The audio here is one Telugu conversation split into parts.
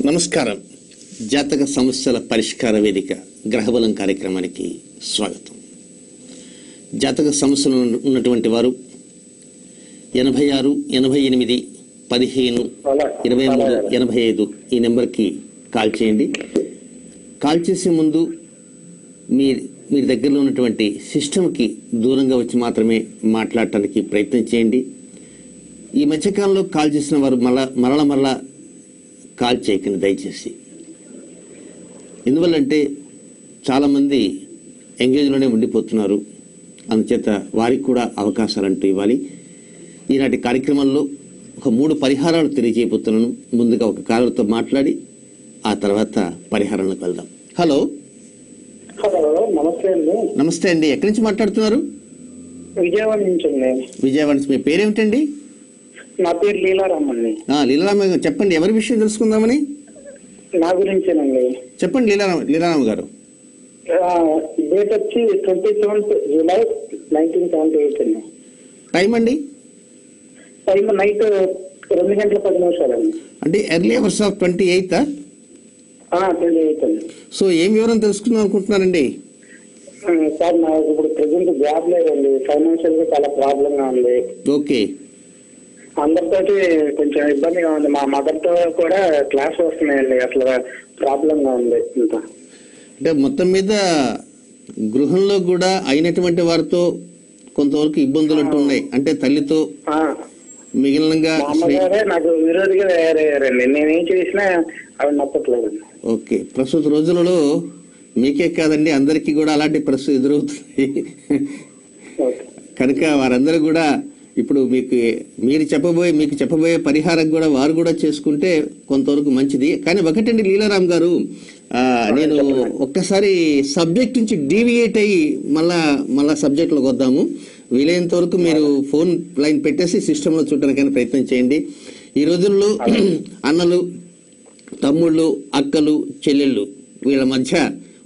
నమస్కారం. జాతక సమస్యల పరిష్కార వేదిక గ్రహబలం కార్యక్రమానికి స్వాగతం. జాతక సమస్యలు ఉన్నటువంటి వారు 86 88 15 23 85 ఈ నెంబర్కి కాల్ చేయండి. కాల్ చేసే ముందు మీ దగ్గరలో ఉన్నటువంటి సిస్టమ్కి దూరంగా వచ్చి మాత్రమే మాట్లాడటానికి ప్రయత్నం చేయండి. ఈ మధ్యకాలంలో కాల్ చేసిన వారు మరలా కాల్ చేయకండి దయచేసి. ఎందువల్లంటే చాలామంది ఎంగేజ్లోనే ఉండిపోతున్నారు. అందుచేత వారికి కూడా అవకాశాలు అంటూ ఇవ్వాలి. ఈనాటి కార్యక్రమంలో ఒక 3 పరిహారాలు తెలియజేయబోతున్నాను. ముందుగా ఒక కాలర్తో మాట్లాడి ఆ తర్వాత పరిహారాలకు వెళ్దాం. హలో. నమస్తే అండి. నమస్తే అండి. ఎక్కడి నుంచి మాట్లాడుతున్నారు? విజయవాడ నుంచి అండి. విజయవాడ నుంచి. మీ పేరేమిటండి? నా పేరు లీలారామ్ అండి. లీలారామ చెప్పండి, ఎవరి విషయం తెలుసుకుందామని. నా గురించేనండి. చెప్పండి లీలారామ గారు. డేట్ వచ్చి 27th జూలై 1978 అండి. టైం అండి? టైం నైట్ 2:10 అండి. అంటే ఎర్లీ అవర్స్ ఆఫ్ 28th? 28 అండి. సో ఏం వివరం తెలుసుకుందాం అనుకుంటున్నారండి? సార్ నాకు ఇప్పుడు ప్రెసెంట్ జాబ్ లేదండి. ఫైనాన్షియల్ గా చాలా ప్రాబ్లం గా ఉంది. ఓకే. అందరితోటి కొంచెం ఇబ్బందిగా ఉంది. మా మదర్ తో కూడా క్లాస్ వస్తున్నాయండి. అసలు ప్రాబ్లం గా ఉంది ఇంత. అంటే మొత్తం మీద గృహంలో కూడా అయినటువంటి వారితో కొంతవరకు ఇబ్బందులు అంటూ ఉన్నాయి. అంటే తల్లితో మిగిలినగా అమ్మగారే నాకు విరోధిగా తయారయ్యారండి. నేనేం చేసినా అవి నప్పట్లేదు. ఓకే. ప్రస్తుత రోజులలో మీకే కాదండి, అందరికీ కూడా అలాంటి పరిస్థితి ఎదురవుతుంది. కనుక వారందరూ కూడా ఇప్పుడు మీకు చెప్పబోయే పరిహారం కూడా వారు కూడా చేసుకుంటే కొంతవరకు మంచిది. కానీ ఒకటండి లీలారామ్ గారు, నేను ఒక్కసారి సబ్జెక్ట్ నుంచి డీవియేట్ అయ్యి మళ్ళా సబ్జెక్ట్లోకి వద్దాము. వీలైనంత వరకు మీరు ఫోన్ లైన్ పెట్టేసి సిస్టంలో చూడటానికి ప్రయత్నం చేయండి. ఈ రోజుల్లో అన్నలు, తమ్ముళ్ళు, అక్కలు, చెల్లెళ్ళు వీళ్ళ మధ్య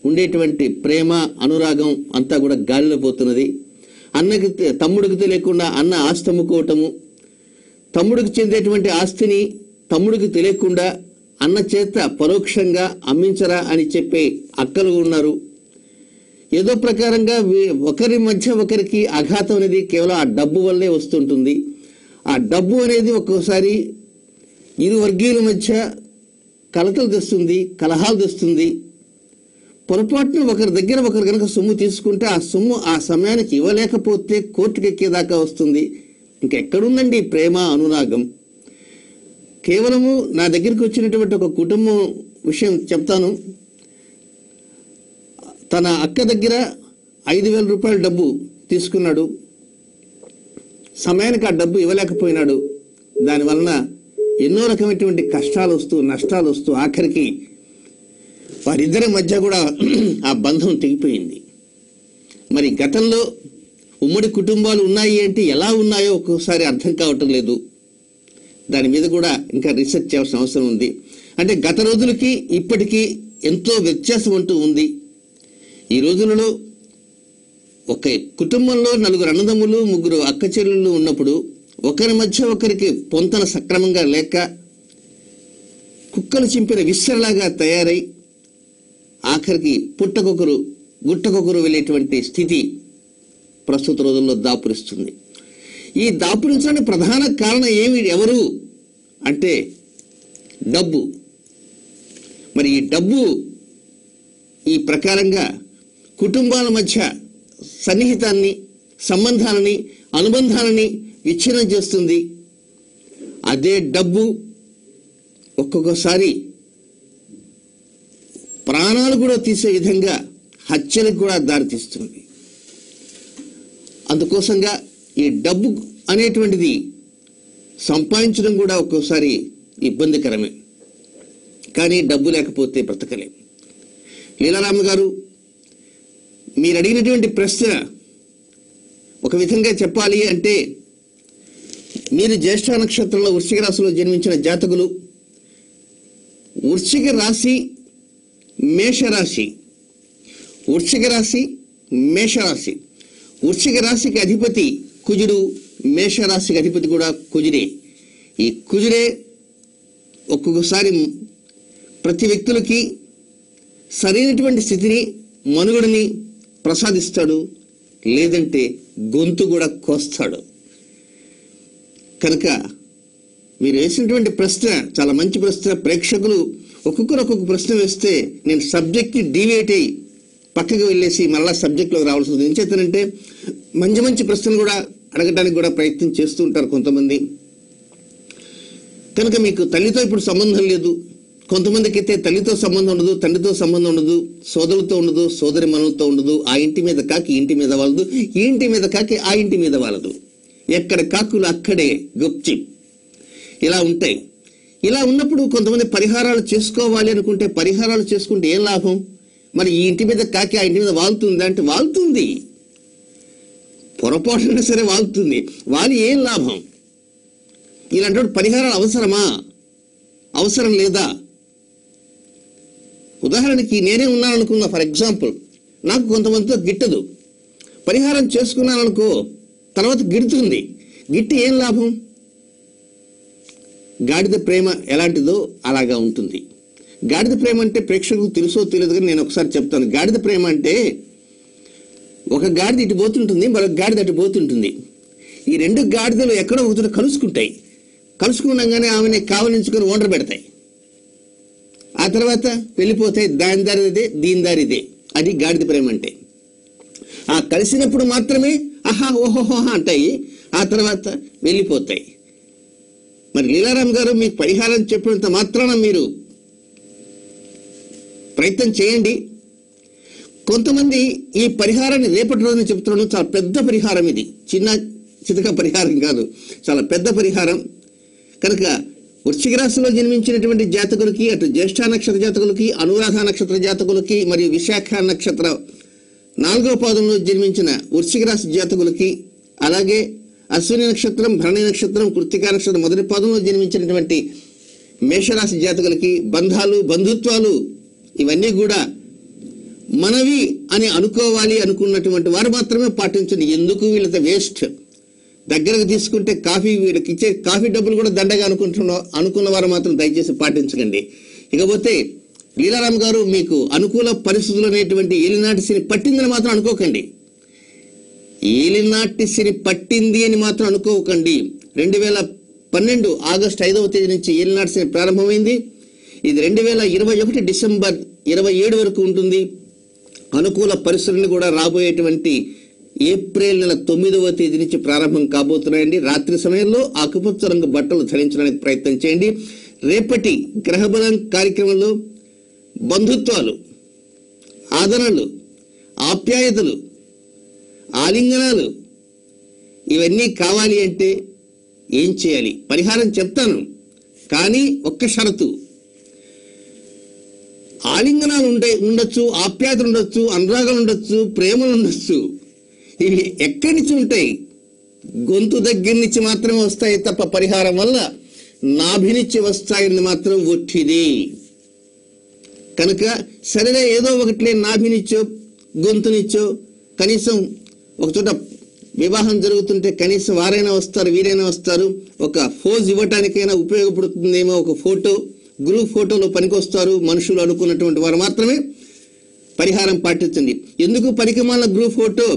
ఉండేటువంటి ప్రేమ, అనురాగం అంతా కూడా గాలిలో పోతున్నది. తమ్ముడికి తెలియకుండా అన్న ఆస్తి అమ్ముకోవటము, తమ్ముడికి చెందేటువంటి ఆస్తిని తమ్ముడికి తెలియకుండా అన్న చేత పరోక్షంగా అమ్మించరా అని చెప్పే అక్కలు ఉన్నారు. ఏదో ప్రకారంగా ఒకరి మధ్య ఒకరికి ఆఘాతం అనేది కేవలం ఆ డబ్బు వల్లే వస్తుంటుంది. ఆ డబ్బు అనేది ఒక్కోసారి ఇరు వర్గీయుల మధ్య కలతలు తెస్తుంది, కలహాలు తెస్తుంది. పొరపాటున ఒకరి దగ్గర ఒకరు కనుక సొమ్ము తీసుకుంటే ఆ సొమ్ము ఆ సమయానికి ఇవ్వలేకపోతే కోర్టుకు ఎక్కేదాకా వస్తుంది. ఇంకెక్కడుందండి ప్రేమ, అనురాగం? కేవలము నా దగ్గరికి వచ్చినటువంటి ఒక కుటుంబం విషయం చెప్తాను. తన అక్క దగ్గర 5,000 రూపాయల డబ్బు తీసుకున్నాడు. సమయానికి ఆ డబ్బు ఇవ్వలేకపోయినాడు. దానివలన ఎన్నో రకమైనటువంటి కష్టాలు వస్తూ, నష్టాలు వస్తూ ఆఖరికి వారిద్దరి మధ్య కూడా ఆ బంధం తెగిపోయింది. మరి గతంలో ఉమ్మడి కుటుంబాలు ఉన్నాయి అంటే ఎలా ఉన్నాయో ఒక్కోసారి అర్థం కావటం లేదు. దాని మీద కూడా ఇంకా రీసెర్చ్ చేయాల్సిన అవసరం ఉంది. అంటే గత రోజులకి ఇప్పటికీ ఎంతో వ్యత్యాసం అంటూ ఉంది. ఈ రోజులలో ఒక కుటుంబంలో 4 అన్నదమ్ములు, 3 అక్క చెల్లెళ్ళు ఉన్నప్పుడు ఒకరి మధ్య ఒకరికి పొంతన సక్రమంగా లేక కుక్కలు చింపిన విస్తరలాగా తయారై ఆఖరికి పుట్టకొకరు గుట్టకొకరు వెళ్ళేటువంటి స్థితి ప్రస్తుత రోజుల్లో దాపురిస్తుంది. ఈ దాపురించడానికి ప్రధాన కారణం ఎవరు అంటే డబ్బు. మరి ఈ డబ్బు ఈ ప్రకారంగా కుటుంబాల మధ్య సన్నిహితాన్ని, సంబంధాలని, అనుబంధాలని విచ్ఛిన్నం చేస్తుంది. అదే డబ్బు ఒక్కొక్కసారి ప్రాణాలు కూడా తీసే విధంగా హత్యలకు కూడా దారితీస్తుంది. అందుకోసంగా ఈ డబ్బు అనేటువంటిది సంపాదించడం కూడా ఒక్కోసారి ఇబ్బందికరమే. కానీ డబ్బు లేకపోతే బ్రతకలేం. లీలారామ గారు, మీరు అడిగినటువంటి ప్రశ్న ఒక విధంగా చెప్పాలి అంటే, మీరు జ్యేష్ఠ నక్షత్రంలో వృశ్చిక రాశిలో జన్మించిన జాతకులు. వృశ్చిక రాశి, మేషరాశి, వృశ్చిక రాశి, మేషరాశి. వృశ్చిక రాశికి అధిపతి కుజుడు, మేషరాశికి అధిపతి కూడా కుజుడే. ఈ కుజుడే ఒక్కొక్కసారి ప్రతి వ్యక్తులకి సరైనటువంటి స్థితిని, మనుగడని ప్రసాదిస్తాడు, లేదంటే గొంతు కూడా కోస్తాడు. కనుక మీరు వేసినటువంటి ప్రశ్న చాలా మంచి ప్రశ్న. ప్రేక్షకులు ఒక్కొక్కరు ఒక్కొక్క ప్రశ్న వేస్తే నేను సబ్జెక్ట్ని డీవియేట్ అయ్యి పక్కకి వెళ్ళేసి మళ్ళా సబ్జెక్ట్లో రావాల్సి వస్తుంది. ఏం చేస్తానంటే మంచి మంచి ప్రశ్నలు కూడా అడగడానికి కూడా ప్రయత్నం చేస్తూ ఉంటారు కొంతమంది. కనుక మీకు తల్లితో ఇప్పుడు సంబంధం లేదు, కొంతమందికి అయితే తల్లితో సంబంధం ఉండదు, తండ్రితో సంబంధం ఉండదు, సోదరులతో ఉండదు, సోదరి మనులతో ఉండదు. ఆ ఇంటి మీద కాకి ఇంటి మీద వాలదు, ఈ ఇంటి మీద కాకి ఆ ఇంటి మీద వాలదు. ఎక్కడ కాకులు అక్కడే గుప్చి ఇలా ఉంటాయి. ఇలా ఉన్నప్పుడు కొంతమంది పరిహారాలు చేసుకోవాలి అనుకుంటే పరిహారాలు చేసుకుంటే ఏం లాభం? మరి ఈ ఇంటి మీద కాకి ఆ ఇంటి మీద వాలుతుందా అంటే వాలుతుంది, పొరపాటున సరే వాలుతుంది. వాలి ఏం లాభం? ఇలాంటి పరిహారాలు అవసరమా, అవసరం లేదా? ఉదాహరణకి నేనే ఉన్నాను అనుకున్నా, ఫర్ ఎగ్జాంపుల్, నాకు కొంతమందితో గిట్టదు, పరిహారం చేసుకున్నాను అనుకో, తర్వాత గిడుతుంది. గిట్టి ఏం లాభం? గాడిద ప్రేమ ఎలాంటిదో అలాగా ఉంటుంది. గాడిద ప్రేమ అంటే ప్రేక్షకులకు తెలుసో తెలియదు కానీ నేను ఒకసారి చెప్తాను. గాడిద ప్రేమ అంటే ఒక గాడిద ఇటు పోతుంటుంది, మరొక గాడిద అటు పోతుంటుంది. ఈ రెండు గాడిదలు ఎక్కడో ఒకచోట కలుసుకుంటాయి. కలుసుకున్నాగానే ఆమెని కావలించుకొని ఓండ్ర పెడతాయి. ఆ తర్వాత వెళ్ళిపోతాయి. దాని దారి ఇదే, దీని దారి ఇదే. అది గాడిద ప్రేమ అంటే. ఆ కలిసినప్పుడు మాత్రమే ఆహా ఓహోహో అంటాయి, ఆ తర్వాత వెళ్ళిపోతాయి. మరి లీలారాం గారు మీకు పరిహారం చెప్పినంత మాత్రాన మీరు ప్రయత్నం చేయండి. కొంతమంది ఈ పరిహారాన్ని రేపటి రోజున చెప్తున్నాను. చాలా పెద్ద పరిహారం ఇది, చిన్న చితక పరిహారం కాదు, చాలా పెద్ద పరిహారం. కనుక వృశ్చిక రాశిలో జన్మించినటువంటి జాతకులకి, అటు జ్యేష్ఠ నక్షత్ర జాతకులకి, అనురాధ నక్షత్ర జాతకులకి, మరియు విశాఖ నక్షత్ర 4వ పాదంలో జన్మించిన వృశ్చిక రాశి జాతకులకి, అలాగే అశ్విని నక్షత్రం, భరణి నక్షత్రం, కృత్తికా నక్షత్రం మొదటి పాదంలో జన్మించినటువంటి మేషరాశి జాతకులకి బంధాలు, బంధుత్వాలు ఇవన్నీ కూడా మనవి అని అనుకోవాలి అనుకున్నటువంటి వారు మాత్రమే పాటించండి. ఎందుకు వీళ్ళతో వేస్ట్? దగ్గరకు తీసుకుంటే కాఫీ, వీళ్ళకి ఇచ్చే కాఫీ డబ్బులు కూడా దండగా అనుకున్న వారు మాత్రం దయచేసి పాటించకండి. ఇకపోతే లీలారాం గారు మీకు అనుకూల పరిస్థితులు అనేటువంటి ఏలినాటి శని పట్టిందని మాత్రం అనుకోకండి. ఏలినాటి శని పట్టింది అని మాత్రం అనుకోకండి. 2012 ఆగస్టు 5వ తేదీ నుంచి ఏలినాటి శని ప్రారంభమైంది. ఇది 2021 డిసెంబర్ 27 వరకు ఉంటుంది. అనుకూల పరిస్థితులను కూడా రాబోయేటువంటి ఏప్రిల్ నెల 9వ తేదీ నుంచి ప్రారంభం కాబోతున్నాయండి. రాత్రి సమయంలో ఆకుపచ్చ రంగు బట్టలు ధరించడానికి ప్రయత్నం చేయండి. రేపటి గ్రహబలం కార్యక్రమంలో బంధుత్వాలు, ఆదరణలు, ఆప్యాయతలు, ఆలింగనాలు ఇవన్నీ కావాలి అంటే ఏం చేయాలి? పరిహారం చెప్తాను, కానీ ఒక్క షరతు. ఆలింగనాలు ఉండొచ్చు, ఆప్యాయతలు ఉండొచ్చు, అనురాగాలు ఉండొచ్చు, ప్రేమలు ఉండొచ్చు. ఇవి ఎక్కడి నుంచి ఉంటాయి? గొంతు దగ్గర నుంచి మాత్రమే వస్తాయి తప్ప పరిహారం వల్ల నాభినిచ్చి వస్తాయని మాత్రం ఒట్టిది. కనుక సరేలే ఏదో ఒకటిలే, నాభినిచ్చో గొంతునిచ్చో, కనీసం ఒకచోట వివాహం జరుగుతుంటే కనీసం వారైనా వస్తారు, వీరైనా వస్తారు, ఒక ఫోజ్ ఇవ్వటానికైనా ఉపయోగపడుతుందేమో, ఒక ఫోటో, గ్రూప్ ఫోటోలో పనికొస్తారు మనుషులు అనుకున్నటువంటి వారు మాత్రమే పరిహారం పాటించండి. ఎందుకు పనికిమాల గ్రూప్ ఫోటో?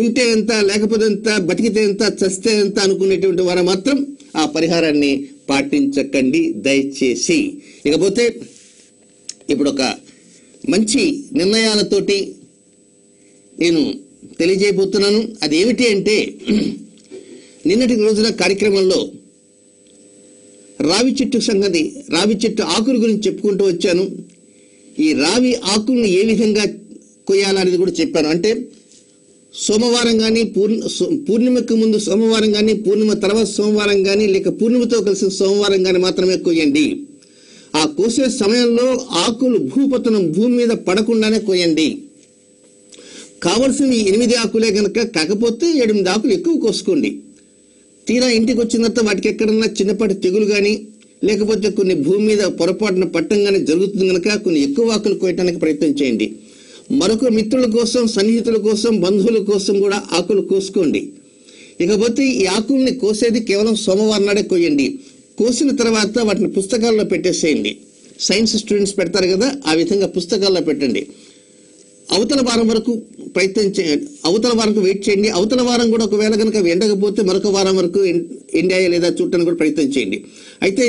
ఉంటే ఎంత, లేకపోతే ఎంత, బతికితే ఎంత, చస్తే ఎంత అనుకునేటువంటి వారు మాత్రం ఆ పరిహారాన్ని పాటించకండి దయచేసి. ఇకపోతే ఇప్పుడు ఒక మంచి నిర్ణయాలతోటి నేను తెలియజేయబోతున్నాను. అదేమిటి అంటే, నిన్నటి రోజున కార్యక్రమంలో రావి చెట్టు సంగతి, రావి చెట్టు ఆకుల గురించి చెప్పుకుంటూ వచ్చాను. ఈ రావి ఆకుల్ని ఏ విధంగా కొయ్యాలనేది కూడా చెప్పాను. అంటే సోమవారం కానీ, పూర్ణిమకు ముందు సోమవారం కానీ, పూర్ణిమ తర్వాత సోమవారం కానీ, లేక పూర్ణిమతో కలిసి సోమవారం కానీ మాత్రమే కొయ్యండి. ఆ కోసే సమయంలో ఆకులు భూపతనం, భూమి మీద పడకుండానే కొయ్యండి. కావలసినవి 8 ఆకులే కనుక, కాకపోతే 8 ఆకులు ఎక్కువ కోసుకోండి. తీరా ఇంటికి వచ్చిన తర్వాత వాటికి ఎక్కడన్నా చిన్నపాటి తెగులు కానీ, లేకపోతే కొన్ని భూమి మీద పొరపాటున పట్టం కానీ జరుగుతుంది కనుక కొన్ని ఎక్కువ ఆకులు కోయటానికి ప్రయత్నం చేయండి. మరొక మిత్రుల కోసం, సన్నిహితుల కోసం, బంధువుల కోసం కూడా ఆకులు కోసుకోండి. ఇకపోతే ఈ ఆకుల్ని కోసేది కేవలం సోమవారం నాడే కోయండి. కోసిన తర్వాత వాటిని పుస్తకాల్లో పెట్టేసేయండి. సైన్స్ స్టూడెంట్స్ పెడతారు కదా, ఆ విధంగా పుస్తకాల్లో పెట్టండి. అవతల వారం వరకు ప్రయత్నం చేయండి, అవతల వారం వెయిట్ చేయండి. అవతల వారం కూడా ఒకవేళ కనుక ఎండకపోతే మరొక వారం వరకు ఎండాయా లేదా చూడటానికి కూడా ప్రయత్నం చేయండి. అయితే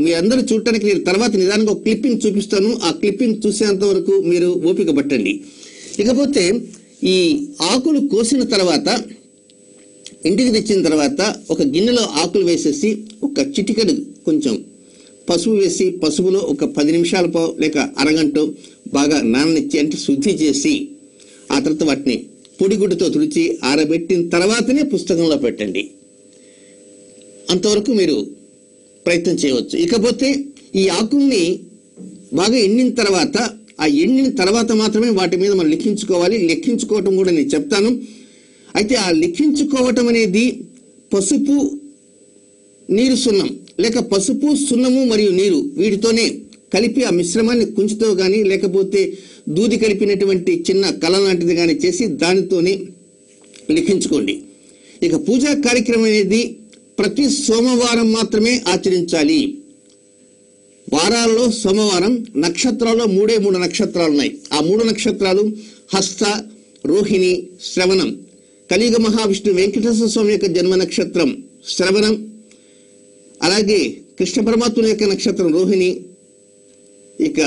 మీ అందరూ చూడటానికి నేను తర్వాత నిదానంగా ఒక క్లిప్పింగ్ చూపిస్తాను. ఆ క్లిప్పింగ్ చూసేంత వరకు మీరు ఓపిక పట్టండి. ఇకపోతే ఈ ఆకులు కోసిన తర్వాత ఇంటికి తెచ్చిన తర్వాత ఒక గిన్నెలో ఆకులు వేసేసి ఒక చిటికెడు కొంచెం పసుపు వేసి, పసుపులో ఒక 10 నిమిషాల లేక అరగంట బాగా నాననిచ్చి అంటే శుద్ధి చేసి, ఆ తర్వాత వాటిని పొడిగుడ్డతో తుడిచి ఆరబెట్టిన తర్వాతనే పుస్తకంలో పెట్టండి. అంతవరకు మీరు ప్రయత్నం చేయవచ్చు. ఇకపోతే ఈ ఆకుల్ని బాగా ఎండిన తర్వాత, ఆ ఎండిన తర్వాత మాత్రమే వాటి మీద మనం లిఖించుకోవాలి. లెక్కించుకోవటం కూడా నేను చెప్తాను. అయితే ఆ లిఖించుకోవటం అనేది పసుపు, నీరు, సున్నం లేక పసుపు, సున్నము మరియు నీరు వీటితోనే కలిపి ఆ మిశ్రమాన్ని కుంచుతో కానీ లేకపోతే దూది కలిపినటువంటి చిన్న కళ లాంటిది కానీ చేసి దానితోనే లిఖించుకోండి. ఇక పూజా కార్యక్రమం అనేది ప్రతి సోమవారం మాత్రమే ఆచరించాలి. వారాల్లో సోమవారం, నక్షత్రాల్లో 3 నక్షత్రాలు ఉన్నాయి. ఆ 3 నక్షత్రాలు హస్త, రోహిణి, శ్రవణం. కలియుగ మహావిష్ణు వెంకటేశ్వర స్వామి యొక్క జన్మ నక్షత్రం శ్రవణం, అలాగే కృష్ణ పరమాత్మ యొక్క నక్షత్రం రోహిణి, ఇక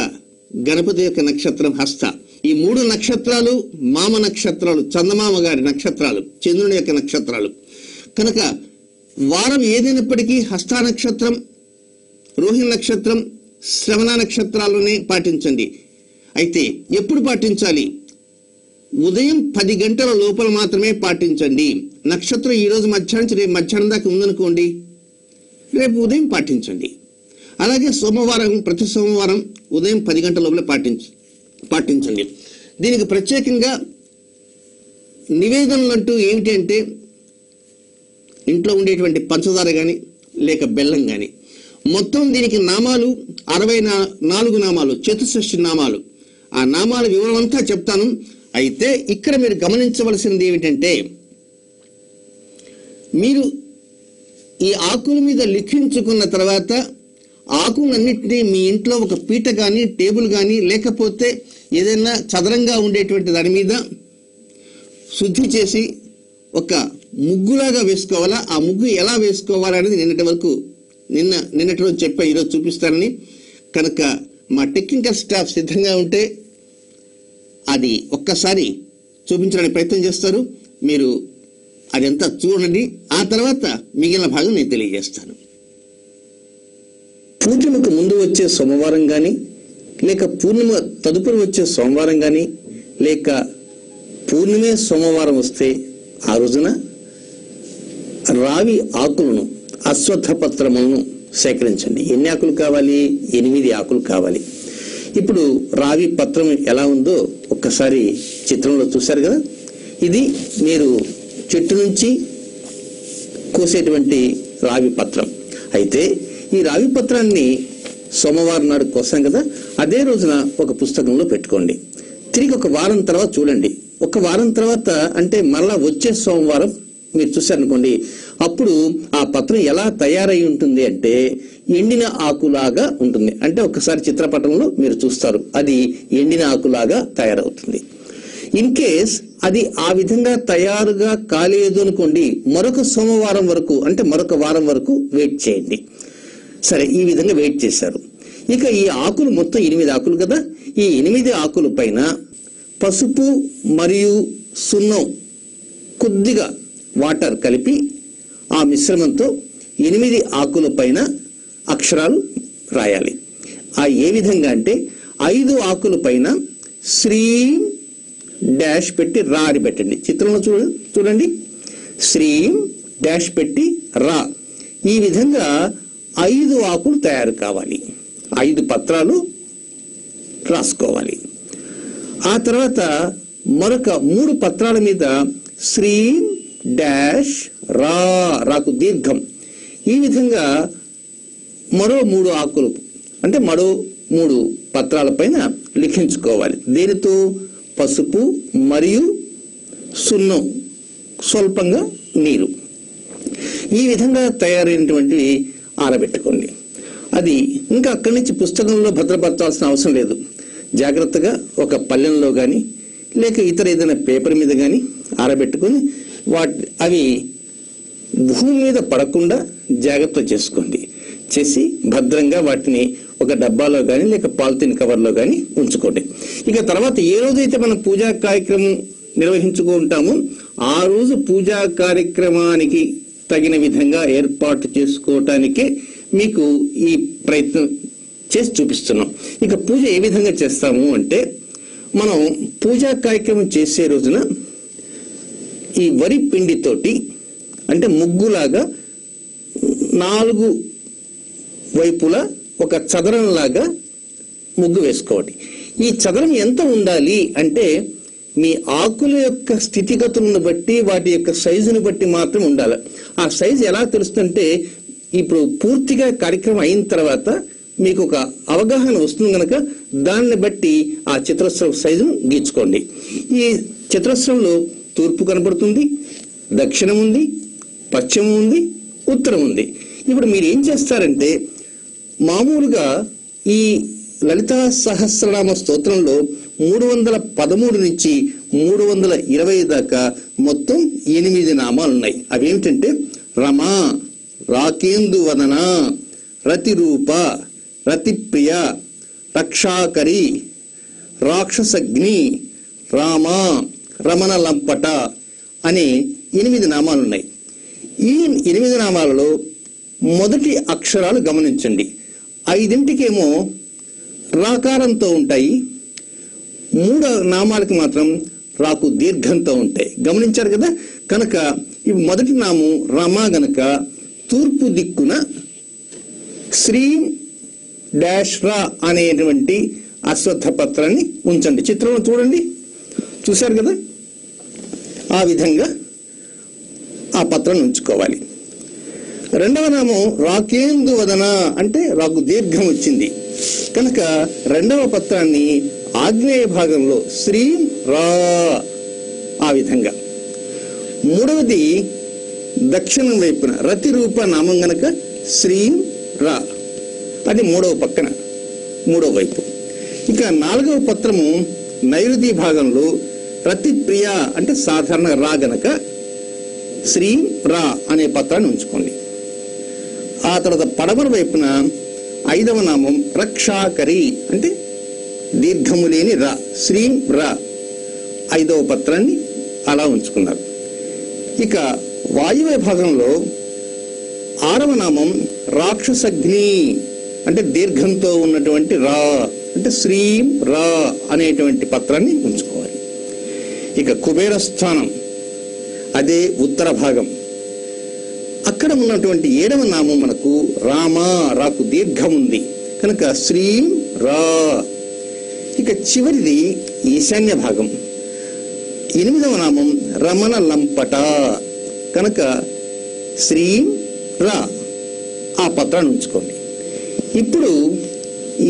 గణపతి యొక్క నక్షత్రం హస్త. ఈ 3 నక్షత్రాలు మామ నక్షత్రాలు, చందమామ గారి నక్షత్రాలు, చంద్రుని యొక్క నక్షత్రాలు. కనుక వారం ఏదైనప్పటికీ హస్త నక్షత్రం, రోహిణి నక్షత్రం, శ్రవణ నక్షత్రాలనే పాటించండి. అయితే ఎప్పుడు పాటించాలి? ఉదయం 10 గంటల లోపల మాత్రమే పాటించండి. నక్షత్రం ఈ రోజు మధ్యాహ్నం, రేపు మధ్యాహ్నం దాకా ఉందనుకోండి, రేపు ఉదయం పాటించండి. అలాగే సోమవారం, ప్రతి సోమవారం ఉదయం 10 గంటల లోపల పాటించండి. దీనికి ప్రత్యేకంగా నివేదనలు అంటూ ఏమిటి అంటే, ఇంట్లో ఉండేటువంటి పంచదార కానీ లేక బెల్లం కానీ, మొత్తం దీనికి నామాలు 64 నామాలు, చతుషష్ఠి నామాలు. ఆ నామాల వివరం అంతా చెప్తాను. అయితే ఇక్కడ మీరు గమనించవలసింది ఏమిటంటే, మీరు ఈ ఆకుల మీద లిఖించుకున్న తర్వాత ఆకులన్నింటినీ మీ ఇంట్లో ఒక పీట కానీ, టేబుల్ కానీ లేకపోతే ఏదైనా చదరంగా ఉండేటువంటి దాని మీద శుద్ధి చేసి ఒక ముగ్గులాగా వేసుకోవాలా. ఆ ముగ్గు ఎలా వేసుకోవాలనేది నిన్నటి రోజు చెప్పా, ఈరోజు చూపిస్తానని. కనుక మా టెక్నికల్ స్టాఫ్ సిద్ధంగా ఉంటే అది ఒక్కసారి చూపించడానికి ప్రయత్నం చేస్తారు. మీరు అదంతా చూడండి. ఆ తర్వాత మిగిలిన భాగం నేను తెలియజేస్తాను. పూర్ణిమకు ముందు వచ్చే సోమవారం కానీ, లేక పూర్ణిమ తదుపరి వచ్చే సోమవారం కానీ, లేక పూర్ణిమే సోమవారం వస్తే ఆ రోజున రావి ఆకులను, అశ్వత్థ పత్రములను సేకరించండి. ఎన్ని ఆకులు కావాలి? 8 ఆకులు కావాలి. ఇప్పుడు రావి పత్రం ఎలా ఉందో ఒక్కసారి చిత్రంలో చూశారు కదా. ఇది మీరు చెట్టు నుంచి కోసేటువంటి రావి పత్రం. అయితే ఈ రావి పత్రాన్ని సోమవారం నాడు కోసాం కదా, అదే రోజున ఒక పుస్తకంలో పెట్టుకోండి. తిరిగి ఒక వారం తర్వాత చూడండి. ఒక వారం తర్వాత అంటే మళ్ళా వచ్చే సోమవారం మీరు చూశారనుకోండి, అప్పుడు ఆ పత్రం ఎలా తయారై ఉంటుంది అంటే ఎండిన ఆకులాగా ఉంటుంది. అంటే ఒకసారి చిత్రపటంలో మీరు చూస్తారు, అది ఎండిన ఆకులాగా తయారవుతుంది. ఇన్ కేస్ అది ఆ విధంగా తయారుగా కాలేదు అనుకోండి, మరొక సోమవారం వరకు అంటే మరొక వారం వరకు వెయిట్ చేయండి. సరే, ఈ విధంగా వెయిట్ చేశారు. ఇక ఈ ఆకులు మొత్తం 8 ఆకులు కదా, ఈ 8 ఆకుల పైన పసుపు మరియు సున్నం కొద్దిగా వాటర్ కలిపి ఆ మిశ్రమంతో 8 ఆకుల పైన అక్షరాలు రాయాలి. ఆ ఏ విధంగా అంటే 5 ఆకుల పైన శ్రీ డాష్ పెట్టి రా అని పెట్టండి. చిత్రంలో చూడండి, శ్రీ డాష్ పెట్టి రా. ఈ విధంగా 5 ఆకులు తయారు కావాలి. 5 పత్రాలు రాసుకోవాలి. ఆ తర్వాత మరొక 3 పత్రాల మీద శ్రీ డాష్ రా, రాకు దీర్ఘం. ఈ విధంగా మరో 3 ఆకులు అంటే మరో 3 పత్రాల పైన లిఖించుకోవాలి. దీనితో పసుపు మరియు సున్నం, స్వల్పంగా నీరు. ఈ విధంగా తయారైనటువంటివి ఆరబెట్టుకోండి. అది ఇంకా అక్కడి నుంచి పుస్తకంలో భద్రపరచాల్సిన అవసరం లేదు. జాగ్రత్తగా ఒక పళ్ళెంలో కానీ లేక ఇతర ఏదైనా పేపర్ మీద కానీ ఆరబెట్టుకొని అవి భూమి మీద పడకుండా జాగ్రత్త చేసుకోండి. చేసి భద్రంగా వాటిని ఒక డబ్బాలో కానీ లేక పాలిథిన్ కవర్లో కానీ ఉంచుకోండి. ఇక తర్వాత ఏ రోజైతే మనం పూజా కార్యక్రమం నిర్వహించుకుంటామో ఆ రోజు పూజా కార్యక్రమానికి తగిన విధంగా ఏర్పాటు చేసుకోవటానికే మీకు ఈ ప్రయత్నం చేసి చూపిస్తున్నాం. ఇక పూజ ఏ విధంగా చేస్తాము అంటే, మనం పూజా కార్యక్రమం చేసే రోజున ఈ వరి పిండితోటి అంటే ముగ్గులాగా 4 వైపులా ఒక చదరంలాగా ముగ్గు వేసుకోవాలి. ఈ చదరం ఎంత ఉండాలి అంటే మీ ఆకుల యొక్క స్థితిగతులను బట్టి వాటి యొక్క సైజును బట్టి మాత్రం ఉండాలి. ఆ సైజు ఎలా తెలుస్తుంటే ఇప్పుడు పూర్తిగా కార్యక్రమం అయిన తర్వాత మీకు ఒక అవగాహన వస్తుంది కనుక దాన్ని బట్టి ఆ చతురస్రం సైజును గీచుకోండి. ఈ చతురస్రంలో తూర్పు కనబడుతుంది, దక్షిణం ఉంది, పశ్చిమం ఉంది, ఉత్తరం ఉంది. ఇప్పుడు మీరు ఏం చేస్తారంటే మామూలుగా ఈ లలితా సహస్రనామ స్తోత్రంలో 313 నుంచి 320 దాకా మొత్తం 8 నామాలు ఉన్నాయి. అవేమిటంటే రమ, రాకేందు వదన, రతిరూప, రతిప్రియ, రక్షాకరి, రాక్షసగ్ని, రామ, రమణ లంపట అనే 8 నామాలు ఉన్నాయి. ఈ 8 నామాలలో మొదటి అక్షరాలు గమనించండి. 5కేమో రాకారంతో ఉంటాయి, 3 నామాలకి మాత్రం రాకు దీర్ఘంతో ఉంటాయి. గమనించారు కదా. కనుక ఈ మొదటి నామం రమ గనక తూర్పు దిక్కున శ్రీ డాష్ రా అనేటువంటి అశ్వత్థ పత్రాన్ని ఉంచండి. చిత్రంలో చూడండి, చూశారు కదా. ఆ విధంగా ఆ పత్రాన్ని ఉంచుకోవాలి. రెండవ నామం రాకేందు వదన అంటే రాకు దీర్ఘం వచ్చింది కనుక రెండవ పత్రాన్ని ఆగ్నేయ భాగంలో శ్రీ రా ఆ విధంగా. మూడవది దక్షిణం వైపున రతి రూప నామం గనక శ్రీ రా, అది మూడవ పక్కన మూడవ వైపు. ఇక 4వ పత్రము నైరుతి భాగంలో రతి ప్రియ అంటే సాధారణ రా గనక శ్రీ రా అనే పత్రాన్ని ఉంచుకోండి. ఆ తర్వాత పడమర వైపున 5వ నామం రక్షాకరి అంటే దీర్ఘము లేని రా, శ్రీ రా 5వ పత్రాన్ని అలా ఉంచుకున్నారు. ఇక వాయువ్య భాగంలో 6వ నామం రాక్షసగ్ని అంటే దీర్ఘంతో ఉన్నటువంటి రా అంటే శ్రీ రా అనేటువంటి పత్రాన్ని ఉంచుకోవాలి. ఇక కుబేర స్థానం అదే ఉత్తర భాగం, అక్కడ ఉన్నటువంటి 7వ నామం మనకు రామ, రాకు దీర్ఘం ఉంది కనుక శ్రీ రా. ఇక చివరిది ఈశాన్య భాగం 8వ నామం రమణ లంపట కనుక శ్రీ రా ఆ పత్రాన్ని ఉంచుకోండి. ఇప్పుడు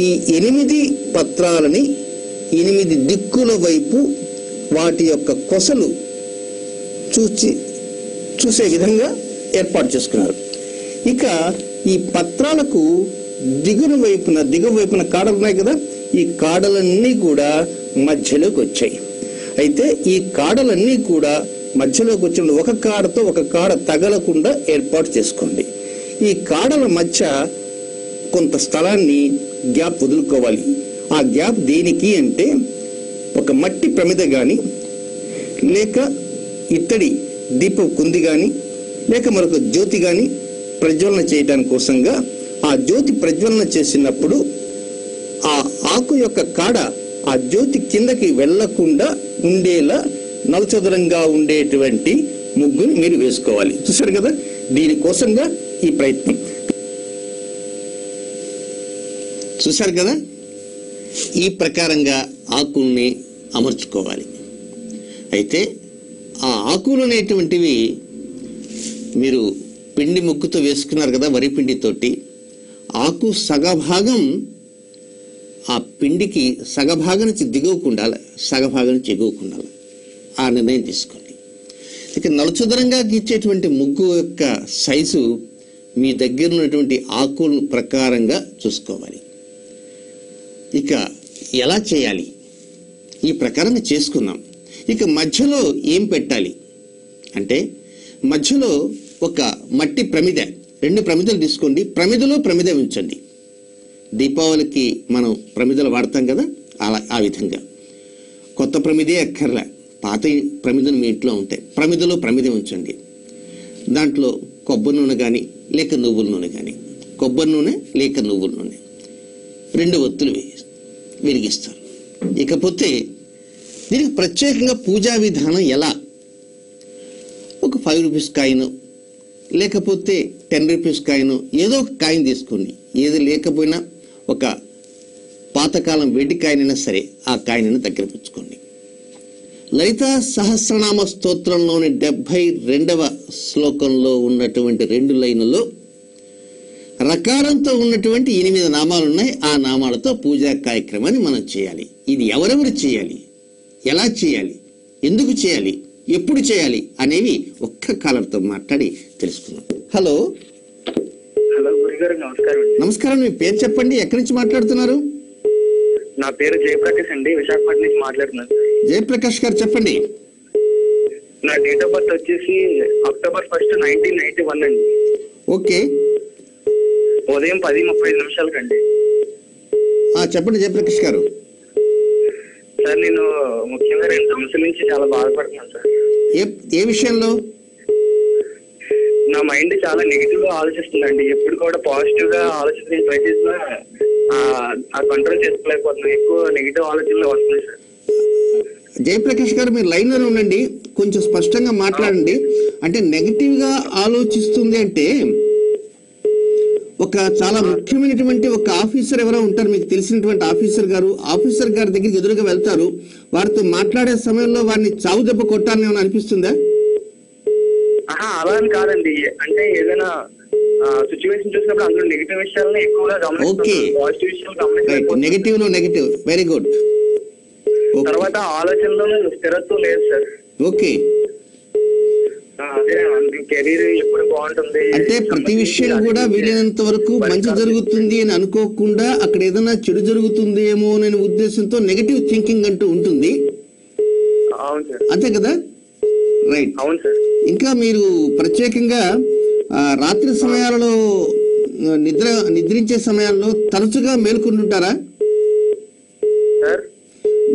ఈ 8 పత్రాలని 8 దిక్కుల వైపు వాటి యొక్క కొసలు చూసే విధంగా ఏర్పాటు చేసుకున్నారు. ఇక ఈ పత్రాలకు దిగువ వైపున కాడలు ఉన్నాయి కదా, ఈ కాడలన్నీ కూడా మధ్యలోకి వచ్చాయి. అయితే ఈ కాడలన్నీ కూడా మధ్యలోకి వచ్చిన ఒక కాడతో ఒక కాడ తగలకుండా ఏర్పాటు చేసుకోండి. ఈ కాడల మధ్య కొంత స్థలాన్ని గ్యాప్ వదులుకోవాలి. ఆ గ్యాప్ దేనికి అంటే ఒక మట్టి ప్రమిద గాని లేక ఇత్తడి దీపం కుంది గాని లేక మరొక జ్యోతి గాని ప్రజ్వలన చేయడానికి కోసంగా ఆ జ్యోతి ప్రజ్వలన చేసినప్పుడు ఆ ఆకు యొక్క కాడ ఆ జ్యోతి కిందకి వెళ్లకుండా ఉండేలా నలుచదరంగా ఉండేటువంటి ముగ్గుని మీరు వేసుకోవాలి. చూశారు కదా, దీనికోసంగా ఈ ప్రయత్నం. చూశారు కదా, ఈ ప్రకారంగా ఆకుల్ని అమర్చుకోవాలి. అయితే ఆ ఆకులు అనేటువంటివి మీరు పిండి ముగ్గుతో వేసుకున్నారు కదా, వరి పిండితోటి. ఆకు సగభాగం ఆ పిండికి సగభాగం నుంచి దిగువకు ఉండాలి, సగభాగం నుంచి ఎగువకు ఉండాలి. ఆ నిర్ణయం తీసుకోండి. ఇక నలుచుదరంగా గీచేటువంటి ముగ్గు యొక్క సైజు మీ దగ్గర ఉన్నటువంటి ఆకుల ప్రకారంగా చూసుకోవాలి. ఇక ఎలా చేయాలి, ఈ ప్రకారంగా చేసుకున్నాం. ఇక మధ్యలో ఏం పెట్టాలి అంటే, మధ్యలో ఒక మట్టి ప్రమిద, 2 ప్రమిదలు తీసుకోండి, ప్రమిదలో ప్రమిద ఉంచండి. దీపావళికి మనం ప్రమిదలు వాడతాం కదా, అలా ఆ విధంగా. కొత్త ప్రమిదే అక్కర్లే, పాత ప్రమిదలు మీ ఇంట్లో ఉంటాయి, ప్రమిదలో ప్రమిద ఉంచండి. దాంట్లో కొబ్బరి నూనె కానీ లేక నువ్వుల నూనె కానీ, కొబ్బరి నూనె లేక నువ్వుల నూనె 2 ఒత్తులు వెలిగిస్తారు. ఇకపోతే దీనికి ప్రత్యేకంగా పూజా విధానం ఎలా, ఒక 5 రూపీస్ కాయిన్ లేకపోతే 10 రూపీస్ కాయిన్, ఏదో ఒక కాయిన్ తీసుకోండి. ఏది లేకపోయినా ఒక పాతకాలం వెండి కాయినైనా సరే ఆ కాయిన్ దగ్గర పుచ్చుకోండి. లలితా సహస్రనామ స్తోత్రంలోని 72వ శ్లోకంలో ఉన్నటువంటి 2 లైన్లలో రకారంతో ఉన్నటువంటి 8 నామాలు ఉన్నాయి. ఆ నామాలతో పూజా కార్యక్రమాన్ని మనం చేయాలి. ఇది ఎవరెవరు చేయాలి, ఎలా చేయాలి, ఎందుకు చేయాలి, ఎప్పుడు చేయాలి అనేవి ఒక్క కాలర్తో మాట్లాడి తెలుసుకుందాం. హలో. హలో గురుగారు, నమస్కారం. నమస్కారం. మీ పేరు చెప్పండి, ఎక్కడి నుంచి మాట్లాడుతున్నారు? నా పేరు జయప్రకాష్ అండి, విశాఖపట్నం నుంచి మాట్లాడుతున్నాను. జయప్రకాష్ గారు చెప్పండి. నా డేట్ ఆఫ్ బర్త్ వచ్చేసి అక్టోబర్ 1, 1991 అండి. ఓకే. ఉదయం 10:35 కండి. చెప్పండి జయప్రకాష్ గారు. సార్, నేను ముఖ్యంగా 2 సంవత్సరాల నుంచి చాలా బాధపడుతున్నాను సార్. ఏ విషయంలో? నా మైండ్ చాలా నెగిటివ్ గా ఆలోచిస్తుందండి. ఎప్పుడు కూడా పాజిటివ్ గా ఆలోచించిన ట్రై చేసినా ఆ కంట్రోల్ చేసుకోలేకపోతున్నాను. ఎక్కువ నెగిటివ్ ఆలోచనలు వస్తున్నాయి సార్. జయప్రకాష్ గారు, మీరు లైన్ లో ఉండండి, కొంచెం స్పష్టంగా మాట్లాడండి. అంటే నెగిటివ్ గా ఆలోచిస్తుంది అంటే, ఒక చాలా ముఖ్యమైనటువంటి ఒక ఆఫీసర్ ఎవరో ఉంటారు, మీకు తెలిసినటువంటి ఆఫీసర్ గారి దగ్గరికి ఎదురుగా వెళ్తారు. వారితో మాట్లాడే సమయంలో వారిని చావు దెబ్బ కొట్టాలని ఏమైనా అనిపిస్తుందా? అలా అని కాదండి, అంటే ఏదైనా సిచ్యువేషన్ చూసినప్పుడు అందులో నెగిటివ్ విషయాలను ఎక్కువగా గమనిస్తాను, పాజిటివ్ విషయాలు గమనిస్తాను. నెగిటివ్ లో నెగిటివ్, వెరీ గుడ్. తర్వాత ఆలోచనలో స్థిరత్వం లేదు సార్. ఓకే. అదే కెరీర్ ఎప్పుడు బాగుంటుంది అంటే ప్రతి విషయం కూడా వీలైనంత వరకు మంచి జరుగుతుంది అని అనుకోకుండా అక్కడ ఏదైనా చెడు జరుగుతుందేమో అనే ఉద్దేశంతో నెగటివ్ థింకింగ్ అంటూ ఉంటుంది. అవును సార్. అంతే కదా? రైట్. అవును సార్. ఇంకా మీరు ప్రత్యేకంగా రాత్రి సమయాలలో నిద్రించే సమయాల్లో తరచుగా మేల్కొంటుంటారా?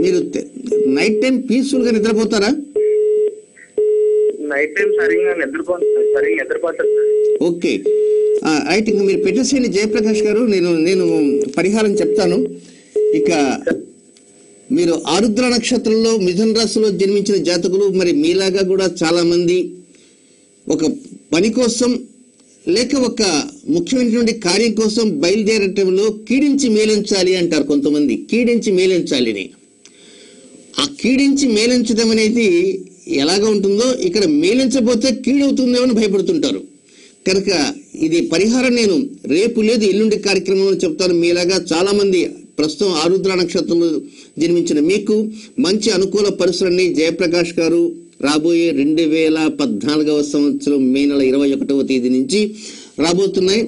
మీరు నైట్ టైం పీస్ఫుల్ గా నిద్రపోతారా? నైట్ టైం సరిగ్గా నిద్రపోతారు. Okay, right. ఇంకా మీరు పెట్టేసేయండి జయప్రకాష్ గారు, నేను పరిహారం చెప్తాను. ఇక మీరు ఆరుద్ర నక్షత్రంలో మిథున రాశిలో జన్మించిన జాతకులు, మరి మీలాగా కూడా చాలా మంది ఒక పని కోసం లేక ఒక ముఖ్యమైనటువంటి కార్యం కోసం బయలుదేరటంలో కీడించి మేలించాలి అంటారు కొంతమంది. కీడించి మేలించాలి అని, ఆ కీడించి మేలించడం అనేది ఎలాగా ఉంటుందో ఇక్కడ మేలించబోతే కీడవుతుందేమో అని భయపడుతుంటారు. కనుక ఇది పరిహారం నేను రేపు లేదు ఎల్లుండి కార్యక్రమంలో చెప్తాను. మీలాగా చాలా మంది ప్రస్తుతం ఆరుద్ర నక్షత్రంలో జన్మించిన మీకు మంచి అనుకూల పరిస్థితులన్నీ జయప్రకాష్ గారు రాబోయే 2014వ సంవత్సరం మే నెల 21వ తేదీ నుంచి రాబోతున్నాయి.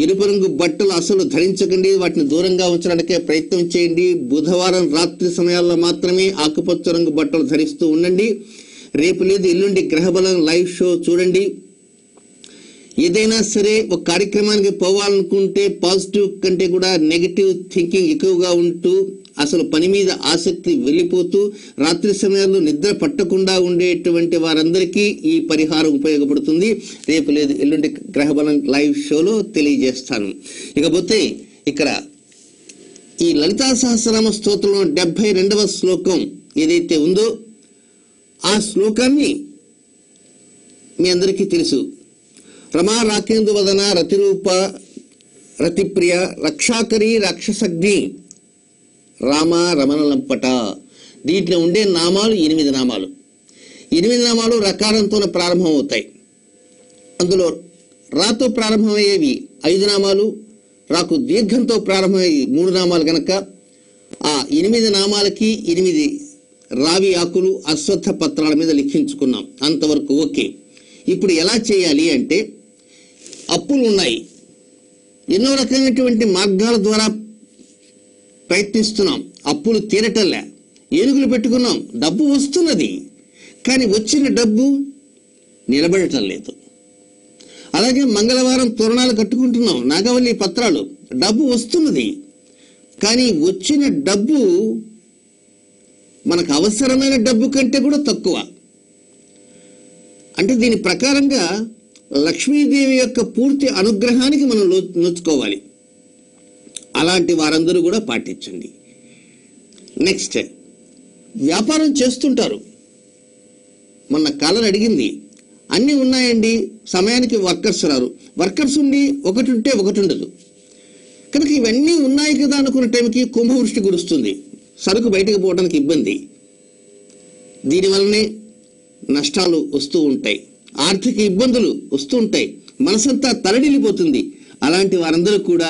ఎరుపు రంగు బట్టలు అసలు ధరించకండి, వాటిని దూరంగా ఉంచడానికే ప్రయత్నం చేయండి. బుధవారం రాత్రి సమయాల్లో మాత్రమే ఆకుపచ్చ రంగు బట్టలు ధరిస్తూ ఉండండి. రేపు లేదు ఎల్లుండి గ్రహబలం లైవ్ షో చూడండి. ఏదైనా సరే ఒక కార్యక్రమానికి పోవాలనుకుంటే పాజిటివ్ కంటే కూడా నెగిటివ్ థింకింగ్ ఎక్కువగా ఉంటూ అసలు పని మీద ఆసక్తి వెళ్ళిపోతూ రాత్రి సమయాల్లో నిద్ర పట్టకుండా ఉండేటువంటి వారందరికీ ఈ పరిహారం ఉపయోగపడుతుంది. రేపు లేదు ఎల్లుండి గ్రహబలం లైవ్ షోలో తెలియజేస్తాను. ఇకపోతే ఇక్కడ ఈ లలితా సహస్రనామ స్తోత్రంలో 72వ శ్లోకం ఏదైతే ఉందో ఆ శ్లోకాన్ని మీ అందరికీ తెలుసు. రమా రాకేందు వదన రతిరూప రతిప్రియ రక్షాకరి రాక్షసగ్ని రామ రమణ లంపట. దీంట్లో ఉండే నామాలు 8 నామాలు. 8 నామాలు రకారంతో ప్రారంభం అవుతాయి. అందులో రాతో ప్రారంభమయ్యేవి 5 నామాలు, రాకు దీర్ఘంతో ప్రారంభమయ్యేవి 3 నామాలు. గనక ఆ 8 నామాలకి 8 రావి ఆకులు అశ్వత్థ పత్రాల మీద లిఖించుకున్నాం. అంతవరకు ఓకే. ఇప్పుడు ఎలా చేయాలి అంటే అప్పులు ఉన్నాయి, ఎన్నో రకమైనటువంటి మార్గాల ద్వారా ప్రయత్నిస్తున్నాం, అప్పులు తీరటంలే, ఏనుగులు పెట్టుకున్నాం, డబ్బు వస్తున్నది, కానీ వచ్చిన డబ్బు నిలబడటం లేదు. అలాగే మంగళవారం తోరణాలు కట్టుకుంటున్నాం, నాగవల్లి పత్రాలు, డబ్బు వస్తున్నది, కానీ వచ్చిన డబ్బు మనకు అవసరమైన డబ్బు కంటే కూడా తక్కువ. అంటే దీని ప్రకారంగా లక్ష్మీదేవి యొక్క పూర్తి అనుగ్రహానికి మనం నోచుకోవాలి. అలాంటి వారందరూ కూడా పాటించండి. నెక్స్ట్, వ్యాపారం చేస్తుంటారు. మొన్న కాలం అడిగింది, అన్నీ ఉన్నాయండి, సమయానికి వర్కర్స్ రారు, వర్కర్స్ ఉండి ఒకటి ఉంటే ఒకటి ఉండదు. కనుక ఇవన్నీ ఉన్నాయి కదా అనుకున్న టైంకి కుంభవృష్టి కురుస్తుంది, సరుకు బయటకు పోవడానికి ఇబ్బంది, దీనివల్లనే నష్టాలు వస్తూ ఉంటాయి, ఆర్థిక ఇబ్బందులు వస్తూ ఉంటాయి, మనసంతా తలడిల్లిపోతుంది. అలాంటి వారందరూ కూడా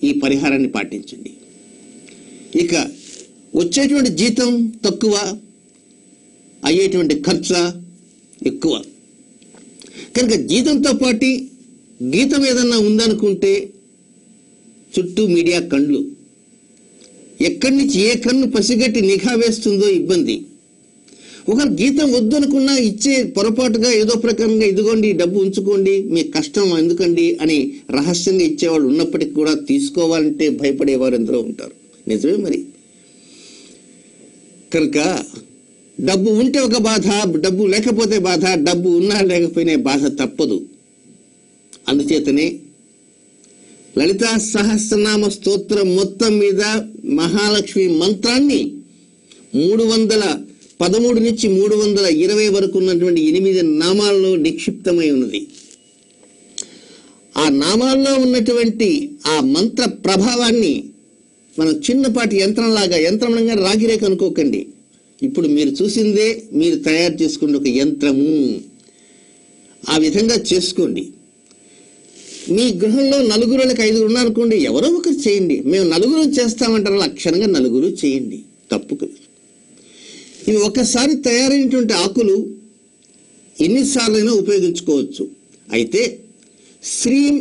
ఈ పరిహారాన్ని పాటించండి. ఇక వచ్చేటువంటి జీతం తక్కువ, అయ్యేటువంటి ఖర్చు ఎక్కువ. కనుక జీతంతో పాటు గీతం ఏదన్నా ఉందనుకుంటే చుట్టూ మీడియా కళ్ళు, ఎక్కడి నుంచి ఏ కన్ను పసిగట్టి నిఘా వేస్తుందో ఇబ్బంది. ఒక గీతం వద్దు అనుకున్నా ఇచ్చే పొరపాటుగా ఏదో ప్రకారంగా ఇదిగోండి డబ్బు ఉంచుకోండి, మీ కష్టం ఎందుకండి అని రహస్యంగా ఇచ్చేవాళ్ళు ఉన్నప్పటికీ కూడా తీసుకోవాలంటే భయపడేవారు ఎందరో ఉంటారు. నిజమే మరి. కనుక డబ్బు ఉంటే ఒక బాధ, డబ్బు లేకపోతే బాధ, డబ్బు ఉన్నా లేకపోయినా బాధ తప్పదు. అందుచేతనే లలితా సహస్రనామ స్తోత్రం మొత్తం మీద మహాలక్ష్మి మంత్రాన్ని 313 నుంచి 320 వరకు ఉన్నటువంటి 8 నామాల్లో నిక్షిప్తమై ఉన్నది. ఆ నామాల్లో ఉన్నటువంటి ఆ మంత్ర ప్రభావాన్ని మనం చిన్నపాటి యంత్రంలాగా రాగిరేఖ అనుకోకండి. ఇప్పుడు మీరు చూసిందే మీరు తయారు చేసుకునే ఒక యంత్రము, ఆ విధంగా చేసుకోండి. మీ గృహంలో 4 5 ఉన్నారనుకోండి, ఎవరో ఒకరు చేయండి. మేము 4 చేస్తామంటారు, లక్షణంగా 4 చేయండి, తప్పు కదా. ఇవి ఒకసారి తయారైనటువంటి ఆకులు ఎన్నిసార్లైనా ఉపయోగించుకోవచ్చు. అయితే శ్రీం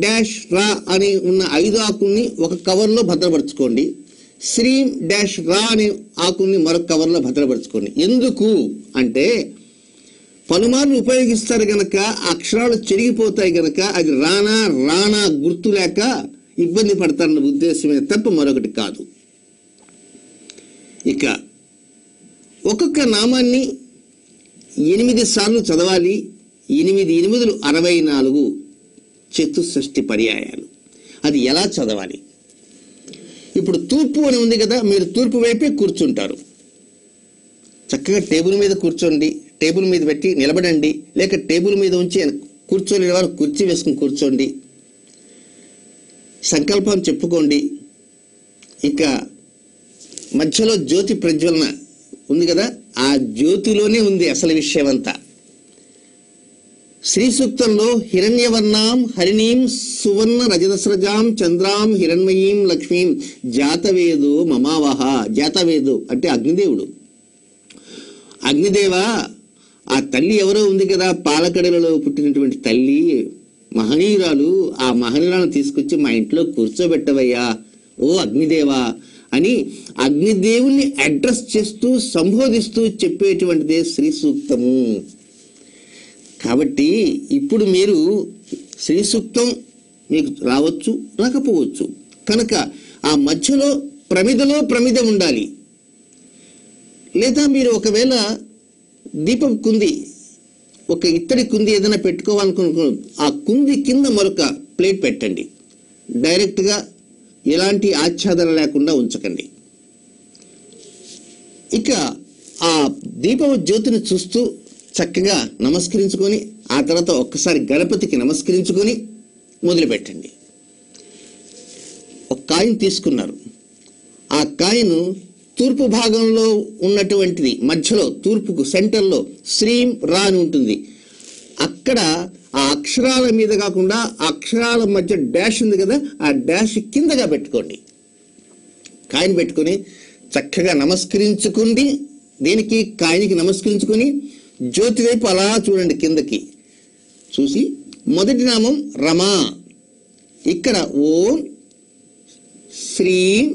డాష్ రా అని ఉన్న 5 ఆకుల్ని ఒక కవర్లో భద్రపరచుకోండి, శ్రీం డాష్ రా అనే ఆకుల్ని మరొక కవర్లో భద్రపరచుకోండి. ఎందుకు అంటే పలుమార్లు ఉపయోగిస్తారు గనక అక్షరాలు చెరిగిపోతాయి గనక అది రానా గుర్తు లేక ఇబ్బంది పడతారన్న ఉద్దేశమే తప్ప మరొకటి కాదు. ఇక ఒక్కొక్క నామాన్ని 8 సార్లు చదవాలి. 8 8 64 చతుషష్ఠి పర్యాయాలు. అది ఎలా చదవాలి? ఇప్పుడు తూర్పు అని ఉంది కదా, మీరు తూర్పు వైపే కూర్చుంటారు. చక్కగా టేబుల్ మీద కూర్చోండి, టేబుల్ మీద పెట్టి నిలబడండి, లేక టేబుల్ మీద ఉంచి కూర్చొని వారు కుర్చీ వేసుకుని కూర్చోండి. సంకల్పం చెప్పుకోండి. ఇక మధ్యలో జ్యోతి ప్రజ్వలన ఉంది కదా, ఆ జ్యోతిలోనే ఉంది అసలు విషయం అంతా. శ్రీ సూక్తంలో హిరణ్యవర్ణాం హరిణీం సువర్ణ రజతస్రజాం చంద్రాం హిరణ్మయీం లక్ష్మీం జాతవేదో మమావహ. జాతవేదో అంటే అగ్నిదేవుడు. అగ్నిదేవ, ఆ తల్లి ఎవరో ఉంది కదా, పాలకడలలో పుట్టినటువంటి తల్లి మహనీయురాలు, ఆ మహనీయురాలను తీసుకొచ్చి మా ఇంట్లో కూర్చోబెట్టవయ్యా ఓ అగ్నిదేవా అని అగ్నిదేవుణ్ణి అడ్రస్ చేస్తూ సంబోధిస్తూ చెప్పేటువంటిదే శ్రీ సూక్తము. కాబట్టి ఇప్పుడు మీరు శ్రీ సూక్తం మీకు రావచ్చు, రాకపోవచ్చు. కనుక ఆ మధ్యలో ప్రమిద ఉండాలి. లేదా మీరు ఒకవేళ దీపం కుంది, ఒక ఇత్తడి కుంది ఏదైనా పెట్టుకోవాలనుకున్న ఆ కుంది కింద మరొక ప్లేట్ పెట్టండి. డైరెక్ట్గా ఎలాంటి ఆచ్ఛాదన లేకుండా ఉంచకండి. ఇక ఆ దీపం జ్యోతిని చూస్తూ చక్కగా నమస్కరించుకొని ఆ తర్వాత ఒక్కసారి గణపతికి నమస్కరించుకొని మొదలుపెట్టండి. ఒక కాయిన్ తీసుకున్నారు, ఆ కాయిన్ తూర్పు భాగంలో ఉన్నటువంటిది, మధ్యలో తూర్పుకు సెంటర్లో శ్రీం రా అని ఉంటుంది. అక్కడ ఆ అక్షరాల మీద కాకుండా ఆ అక్షరాల మధ్య డాష్ ఉంది కదా, ఆ డాష్ కిందగా పెట్టుకోండి. కాయిన్ పెట్టుకొని చక్కగా నమస్కరించుకుంది, దేనికి కాయిన్కి నమస్కరించుకొని జ్యోతి వైపు అలా చూడండి, కిందకి చూసి మొదటి నామం రమ. ఇక్కడ ఓం శ్రీం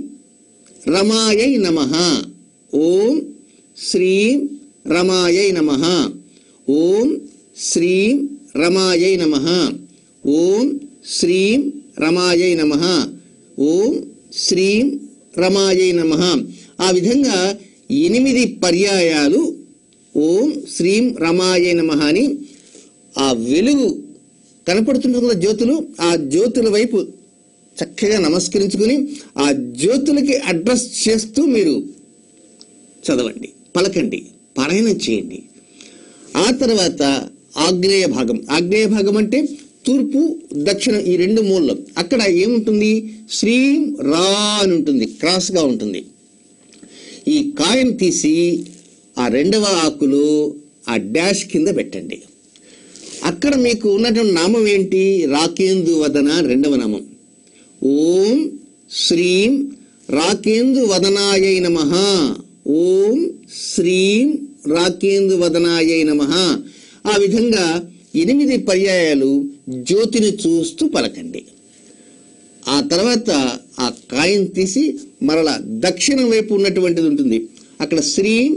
రమాయై నమః. ఓం శ్రీం రమాయై నమః. ఓం శ్రీం రమాయై నమః. ఓం శ్రీం రమాయై నమః. ఓం శ్రీం రమాయై నమః. ఆ విధంగా 8 పర్యాయాలు ఓం శ్రీం రమాయై నమః అని ఆ వెలుగు కనపడుతున్న జ్యోతులు, ఆ జ్యోతుల వైపు చక్కగా నమస్కరించుకుని ఆ జ్యోతులకి అడ్రస్ చేస్తూ మీరు చదవండి, పలకండి, పారాయణం చేయండి. ఆ తర్వాత ఆగ్నేయ భాగం. ఆగ్నేయ భాగం అంటే తూర్పు దక్షిణం ఈ 2 మూలలు. అక్కడ ఏముంటుంది? శ్రీం రా అని ఉంటుంది, క్రాస్గా ఉంటుంది. ఈ కాయను తీసి ఆ 2వ ఆకులో ఆ డాష్ కింద పెట్టండి. అక్కడ మీకు ఉన్నటువంటి నామం ఏంటి? రాకేందు వదన 2వ నామం. ఓం శ్రీం రాకేందు వదనాయై నమః. ఓం శ్రీం రాకేందు వదనాయై నమః. ఆ విధంగా 8 పర్యాయాలు జ్యోతిని చూస్తూ పలకండి. ఆ తర్వాత ఆ కాయను తీసి మరలా దక్షిణం వైపు ఉన్నటువంటిది ఉంటుంది, అక్కడ శ్రీం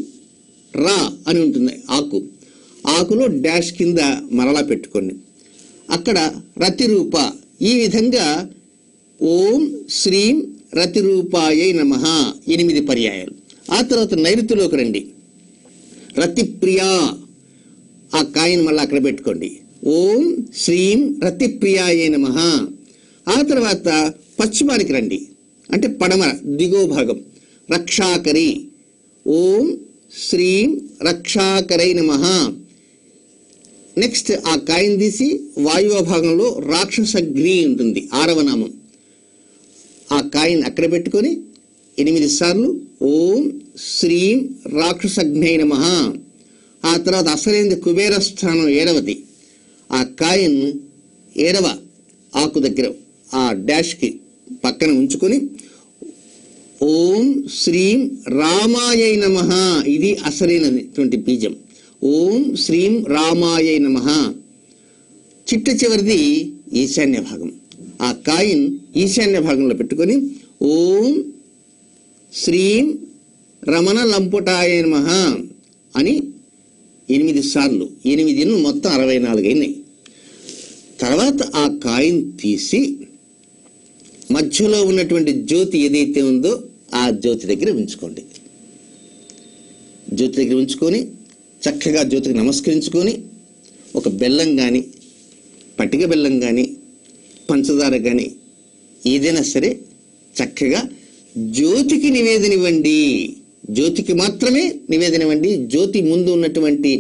రా అని ఉంటుంది ఆకు. ఆకులో డాష్ కింద మరలా పెట్టుకోండి. అక్కడ రతిరూప. ఈ విధంగా ఓం శ్రీం రతిరూపాయై నమః 8 పర్యాయాలు. ఆ తర్వాత నైరుతిలోకి రండి. రతిప్రియా. ఆ కాయను మళ్ళీ అక్కడ పెట్టుకోండి. ఓం శ్రీం రతిప్రియాయై నమః. ఆ తర్వాత పశ్చిమానికి రండి, అంటే పడమర దిగో భాగం. రక్షాకరి. ఓం శ్రీం రక్షాకరై నమః. నెక్స్ట్ ఆ కాయను తీసి వాయువ భాగంలో రాక్షసగ్ని ఉంటుంది, 6వ నామం. ఆ కాయను అక్కడ పెట్టుకొని 8 సార్లు ఓం శ్రీం రాక్షసగ్నై నమః. ఆ తర్వాత అసలైంది కుబేర స్థానం 7వది. ఆ కాయను 7వ ఆకు దగ్గర ఆ డాష్కి పక్కన ఉంచుకొని ఓం శ్రీం రామాయై నమః. ఇది అసలైనటువంటి బీజం. ఓం శ్రీం రామాయై నమః. చిట్ట చివరిది ఈశాన్య భాగం. ఆ కాయిన్ ఈశాన్య భాగంలో పెట్టుకొని ఓం శ్రీం రమణ లంపుటాయ నమః అని 8 సార్లు. 8 మొత్తం 64 అయినాయి. తర్వాత ఆ కాయిన్ తీసి మధ్యలో ఉన్నటువంటి జ్యోతి ఏదైతే ఉందో ఆ జ్యోతి దగ్గర ఉంచుకోండి. జ్యోతి దగ్గర ఉంచుకొని చక్కగా జ్యోతికి నమస్కరించుకొని ఒక బెల్లం కానీ, పట్టిక బెల్లం కానీ, పంచదార కానీ ఏదైనా సరే చక్కగా జ్యోతికి నివేదన ఇవ్వండి. జ్యోతికి మాత్రమే నివేదన ఇవ్వండి. జ్యోతి ముందు ఉన్నటువంటి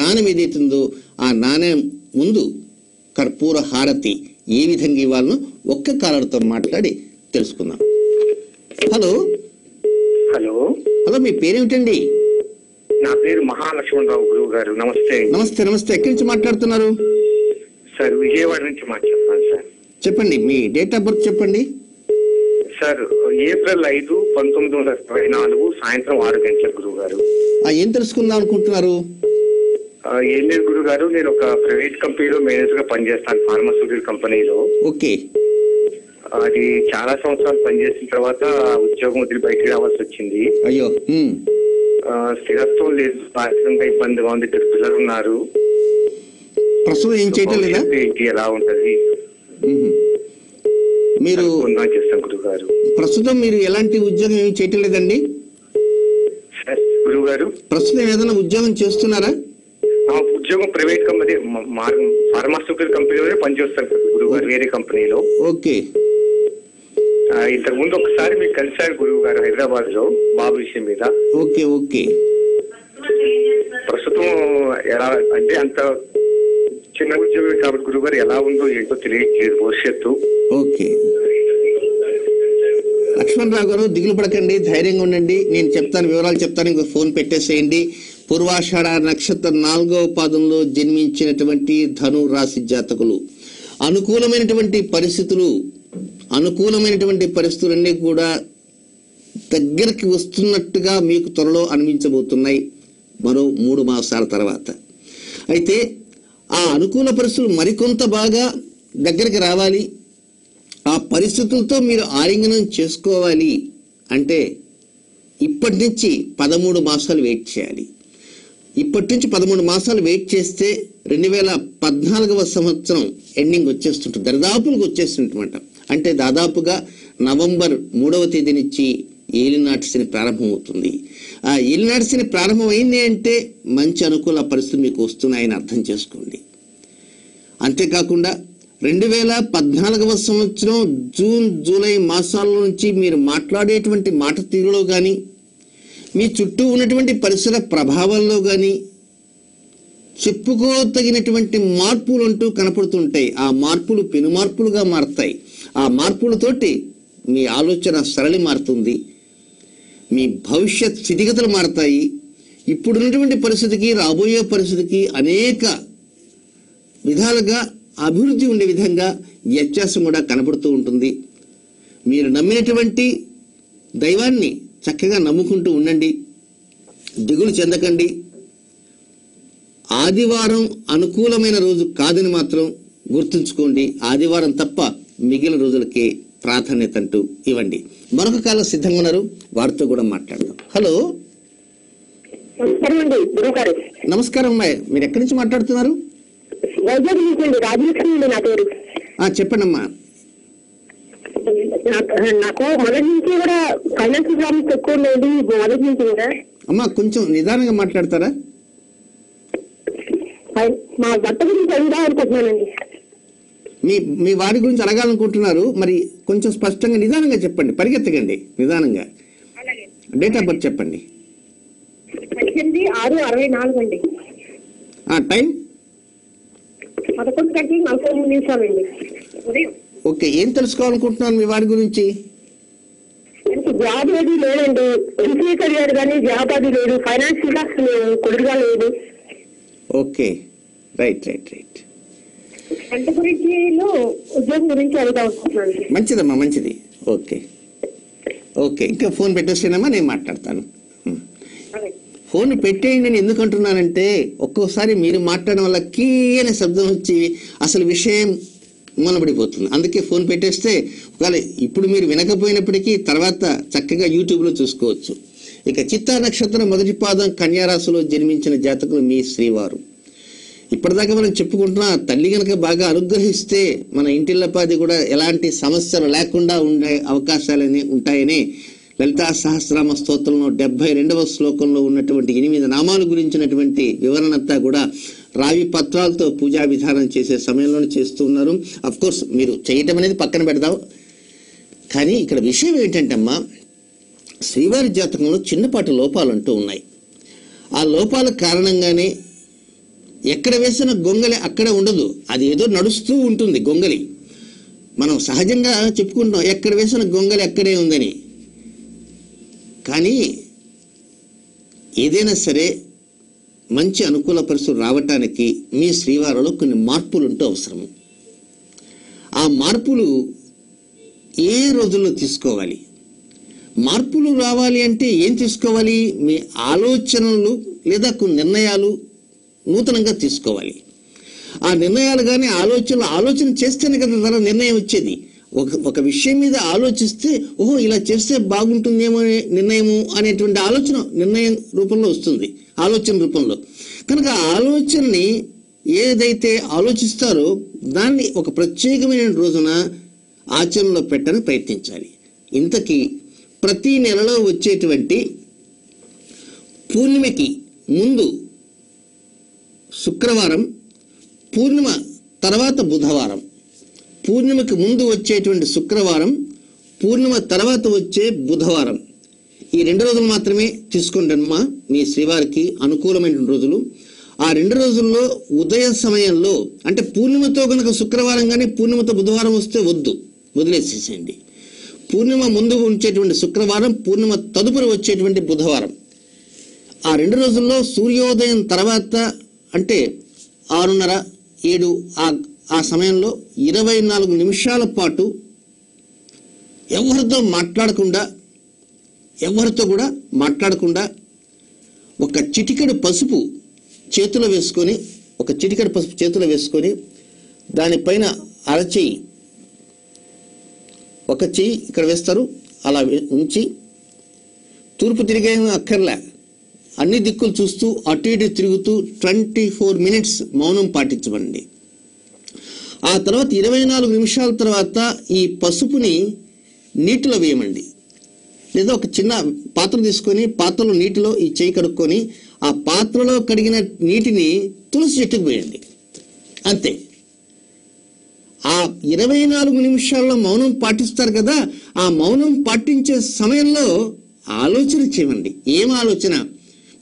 నాణెం ఏదైతే ఉందో ఆ నాణెం ముందు కర్పూర హారతి ఏ విధంగా ఇవ్వాలనో ఒక్క కాలర్తో మాట్లాడి తెలుసుకుందాం. హలో హలో హలో మీ పేరేమిటండి? నా పేరు మహాలక్ష్మణరావు గురువు గారు. నమస్తే. నమస్తే నమస్తే. ఎక్కడి నుంచి మాట్లాడుతున్నారు? సార్ విజయవాడ నుంచి మాట్లాడుతున్నాను సార్. చెప్పండి, మీ డేట్ ఆఫ్ బర్త్ చెప్పండి. సార్ ఏప్రిల్ 5, 1924 సాయంత్రం 6 గంటల గురువు గారు. ఏం తెలుసుకుందాం అనుకుంటున్నారు? ఏం లేదు గురువు గారు, నేను ఒక ప్రైవేట్ కంపెనీలో మేనేజర్ గా పనిచేస్తాను, ఫార్మాస్యూటికల్ కంపెనీలో. ఓకే. అది చాలా సంవత్సరాలు పనిచేసిన తర్వాత ఉద్యోగం వదిలి బయటకు రావాల్సి వచ్చింది. అయ్యో. స్థిరత్వం లేదు, ఆర్థికంగా ఇబ్బందిగా ఉంది, 2 పిల్లలు ఉన్నారు. ప్రస్తుతం ఏం చేయటం లేదా? ఎలా ఉంటది మీరు చేస్తాం గురువు గారు? ప్రస్తుతం మీరు ఎలాంటి ఉద్యోగం ఏం చేయటం లేదండి? గురువు గారు ప్రస్తుతం ఏదైనా ఉద్యోగం చేస్తున్నారా? ఉద్యోగం ప్రైవేట్ కంపెనీ, ఫార్మాస్యూటికల్ కంపెనీలోనే పనిచేస్తాను గురువు గారు, వేరే కంపెనీలో. ఓకే. ఇంతకు ముందు ఒకసారి మీకు కలిశారు గురువు గారు హైదరాబాద్ లో బాబు విషయం మీద. Okay okay. ప్రస్తుతం ఎలా అంటే అంత చిన్న ఉద్యోగం కాబట్టి గురువు గారు ఎలా ఉందో ఏంటో తెలియట్లేదు భవిష్యత్తు. ఓకే లక్ష్మణరావు గారు, దిగులు పడకండి, ధైర్యంగా ఉండండి. నేను చెప్తాను, వివరాలు చెప్తాను, ఇంకో ఫోన్ పెట్టేసేయండి. పూర్వాషాఢ నక్షత్రం 4వ పాదంలో జన్మించినటువంటి ధను రాశి జాతకులు అనుకూలమైనటువంటి పరిస్థితులన్నీ కూడా దగ్గరికి వస్తున్నట్టుగా మీకు త్వరలో అనిపించబోతున్నాయి, మరో 3 మాసాల తర్వాత. అయితే ఆ అనుకూల పరిస్థితులు మరికొంత బాగా దగ్గరికి రావాలి, ఆ పరిస్థితులతో మీరు ఆలింగనం చేసుకోవాలి అంటే ఇప్పటి నుంచి 13 మాసాలు వెయిట్ చేయాలి. ఇప్పటి నుంచి 13 మాసాలు వెయిట్ చేస్తే 2014వ సంవత్సరం ఎండింగ్ వచ్చేస్తుంటుంది, దరిదాపులకు వచ్చేస్తుంటమాట. అంటే దాదాపుగా నవంబర్ 3వ తేదీ నుంచి ఏలినాటి శని ప్రారంభమవుతుంది. ఆ ఏలినాటి శని ప్రారంభమైంది అంటే మంచి అనుకూల పరిస్థితులు మీకు వస్తున్నాయని అర్థం చేసుకోండి. అంతేకాకుండా 2014వ సంవత్సరం జూన్ జూలై మాసాల నుంచి మీరు మాట్లాడేటువంటి మాట తీరులో కానీ, మీ చుట్టూ ఉన్నటువంటి పరిసర ప్రభావాల్లో కానీ చెప్పుకోతగినటువంటి మార్పులు అంటూ కనపడుతుంటాయి. ఆ మార్పులు పెను మార్పులుగా మారుతాయి. ఆ మార్పులతోటి మీ ఆలోచన సరళి మారుతుంది, మీ భవిష్యత్ స్థితిగతులు మారుతాయి. ఇప్పుడున్నటువంటి పరిస్థితికి రాబోయే పరిస్థితికి అనేక విధాలుగా అభివృద్ధి ఉండే విధంగా వ్యత్యాసం కూడా కనబడుతూ ఉంటుంది. మీరు నమ్మినటువంటి దైవాన్ని చక్కగా నమ్ముకుంటూ ఉండండి, దిగులు చెందకండి. ఆదివారం అనుకూలమైన రోజు కాదని మాత్రం గుర్తుంచుకోండి. ఆదివారం తప్ప మిగిలిన రోజులకి ప్రాధాన్యత అంటూ ఇవ్వండి. మరొక కాలం సిద్ధంగా ఉన్నారు, వారితో కూడా మాట్లాడదాం. హలో, నమస్కారం అండి గురుగారు. నమస్కారం అమ్మాయి, మీరు ఎక్కడి నుంచి మాట్లాడుతున్నారు? వైజాగ్ నుంచి అండి, రాజలక్ష్మి అండి నా పేరు. చెప్పండి అమ్మా. నాకు మొదటి నుంచి కూడా ఫైనాన్షియల్ ప్రాబ్లమ్స్ ఎక్కువ ఉండేది, మొదటి నుంచి కూడా. అమ్మా కొంచెం నిదానంగా మాట్లాడతారా? మా భర్త గురించి అడుగుదా అనుకుంటున్నానండి. మీ వారి గురించి అడగాలనుకుంటున్నారు, మరి కొంచెం స్పష్టంగా నిదానంగా చెప్పండి, పరిగెత్తకండి, నిదానంగా. డేట్ ఆఫ్ బర్త్ చెప్పండి. 18/6/64 అండి. టైం 11:43 అండి ఉదయం. ఓకే, ఏం తెలుసుకోవాలనుకుంటున్నారు మీ వారి గురించి? జాబ్ ఏది లేదండి, ఎంసీఏ చదివాడు కానీ జాబ్ అది లేదు, ఫైనాన్షియల్ గా కొడుకుగా లేదు. Okay, right right right. వంట గురించి ఉద్యోగం గురించి అడుగుతా అనుకుంటున్నాను. మంచిదమ్మా, మంచిది. ఓకే ఓకే, ఇంకా ఫోన్ పెట్టేస్తేనమ్మా నేను మాట్లాడతాను. ఫోన్ పెట్టేయండి. నేను ఎందుకు అంటున్నానంటే ఒక్కోసారి మీరు మాట్లాడడం వల్ల కీ అనే శబ్దం వచ్చి అసలు విషయం మూలబడిపోతుంది. అందుకే ఫోన్ పెట్టేస్తే ఒకవేళ ఇప్పుడు మీరు వినకపోయినప్పటికీ తర్వాత చక్కగా యూట్యూబ్లో చూసుకోవచ్చు. ఇక చిత్తా నక్షత్రం మొదటి పాదం కన్యారాశిలో జన్మించిన జాతకులు మీ శ్రీవారు. ఇప్పటిదాకా మనం చెప్పుకుంటున్నా, తల్లి కనుక బాగా అనుగ్రహిస్తే మన ఇంటిల్లపాది కూడా ఎలాంటి సమస్యలు లేకుండా ఉండే అవకాశాలని ఉంటాయని లలితా సహస్రనామ స్తోత్రంలో 72వ శ్లోకంలో ఉన్నటువంటి 8 నామాల గురించినటువంటి వివరణంతా కూడా రావి పత్రాలతో పూజా విధానం చేసే సమయంలోనే చేస్తూ ఉన్నారు. అఫ్ కోర్స్ మీరు చేయటం అనేది పక్కన పెడదాం, కానీ ఇక్కడ విషయం ఏంటంటే అమ్మా, శ్రీవారి జాతకంలో చిన్నపాటి లోపాలు అంటూ ఉన్నాయి. ఆ లోపాల కారణంగానే ఎక్కడ వేసిన గొంగలి అక్కడ ఉండదు, అది ఏదో నడుస్తూ ఉంటుంది గొంగలి. మనం సహజంగా చెప్పుకుంటాం ఎక్కడ వేసిన గొంగలి అక్కడే ఉందని. కానీ ఏదైనా సరే మంచి అనుకూల పరిస్థితులు రావటానికి మీ శ్రీవారిలో కొన్ని మార్పులు ఉంటూ అవసరము. ఆ మార్పులు ఏ రోజుల్లో తీసుకోవాలి? మార్పులు రావాలి అంటే ఏం తీసుకోవాలి? మీ ఆలోచనలు లేదా కొన్ని నిర్ణయాలు నూతనంగా తీసుకోవాలి. ఆ నిర్ణయాలు కానీ ఆలోచన చేస్తేనే కదా తన నిర్ణయం వచ్చేది. ఒక విషయం మీద ఆలోచిస్తే ఓహో ఇలా చేస్తే బాగుంటుందేమో అనే నిర్ణయము అనేటువంటి ఆలోచన నిర్ణయం రూపంలో వస్తుంది, ఆలోచన రూపంలో. కనుక ఆలోచనని ఏదైతే ఆలోచిస్తారో దాన్ని ఒక ప్రత్యేకమైన రోజున ఆచరణలో పెట్టని ప్రయత్నించాలి. ఇంతకీ ప్రతి నెలలో వచ్చేటువంటి పూర్ణిమకి ముందు శుక్రవారం, పూర్ణిమ తర్వాత బుధవారం, పూర్ణిమకి ముందు వచ్చేటువంటి శుక్రవారం, పూర్ణిమ తర్వాత వచ్చే బుధవారం, ఈ 2 రోజులు మాత్రమే తీసుకోండి అమ్మా. మీ శ్రీవారికి అనుకూలమైన రోజులు. ఆ 2 రోజుల్లో ఉదయ సమయంలో, అంటే పూర్ణిమతో కనుక శుక్రవారం కానీ పూర్ణిమతో బుధవారం వస్తే వదిలేసేసేయండి. పూర్ణిమ ముందు వచ్చేటువంటి శుక్రవారం, పూర్ణిమ తదుపరి వచ్చేటువంటి బుధవారం, ఆ 2 రోజుల్లో సూర్యోదయం తర్వాత అంటే 6:30, 7 ఆ సమయంలో 24 నిమిషాల పాటు ఎవరితో కూడా మాట్లాడకుండా ఒక చిటికెడు పసుపు చేతిలో వేసుకొని ఒక చిటికెడు పసుపు చేతిలో వేసుకొని దానిపైన అరచేయి, ఒక చెయ్యి ఇక్కడ వేస్తారు, అలా ఉంచి తూర్పు తిరిగే అక్కర్లే, అన్ని దిక్కులు చూస్తూ అటు ఇటు తిరుగుతూ 24 మినిట్స్ మౌనం పాటించమండి. ఆ తర్వాత 24 నిమిషాల తర్వాత ఈ పసుపుని నీటిలో వేయమండి. లేదా ఒక చిన్న పాత్ర తీసుకొని పాత్రలో నీటిలో ఈ చేయి కడుక్కొని ఆ పాత్రలో కడిగిన నీటిని తులసి చెట్టుకు వేయండి. అంతే. ఆ 24 నిమిషాల్లో మౌనం పాటిస్తారు కదా, ఆ మౌనం పాటించే సమయంలో ఆలోచన చేయండి. ఏం ఆలోచన?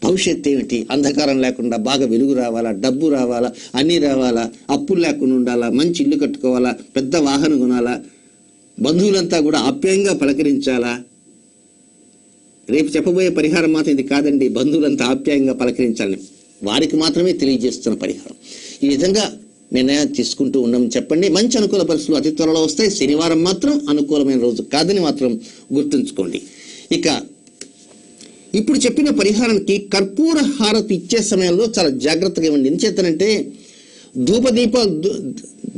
భవిష్యత్తు ఏమిటి, అంధకారం లేకుండా బాగా వెలుగు రావాలా, డబ్బు రావాలా, అన్నీ రావాలా, అప్పులు లేకుండా ఉండాలా, మంచి ఇల్లు కట్టుకోవాలా, పెద్ద వాహనం కొనాలా, బంధువులంతా కూడా ఆప్యాయంగా పలకరించాలా. రేపు చెప్పబోయే పరిహారం మాత్రం ఇది కాదండి, బంధువులంతా ఆప్యాయంగా పలకరించాలని వారికి మాత్రమే తెలియజేస్తున్న పరిహారం. ఈ విధంగా నిర్ణయం తీసుకుంటూ ఉన్నామని చెప్పండి. మంచి అనుకూల పరిస్థితులు అతి త్వరలో వస్తాయి. శనివారం మాత్రం అనుకూలమైన రోజు కాదని మాత్రం గుర్తుంచుకోండి. ఇక ఇప్పుడు చెప్పిన పరిహారానికి కర్పూర హారతి ఇచ్చే సమయంలో చాలా జాగ్రత్తగా ఇవ్వండి. ఎందుచేతనంటే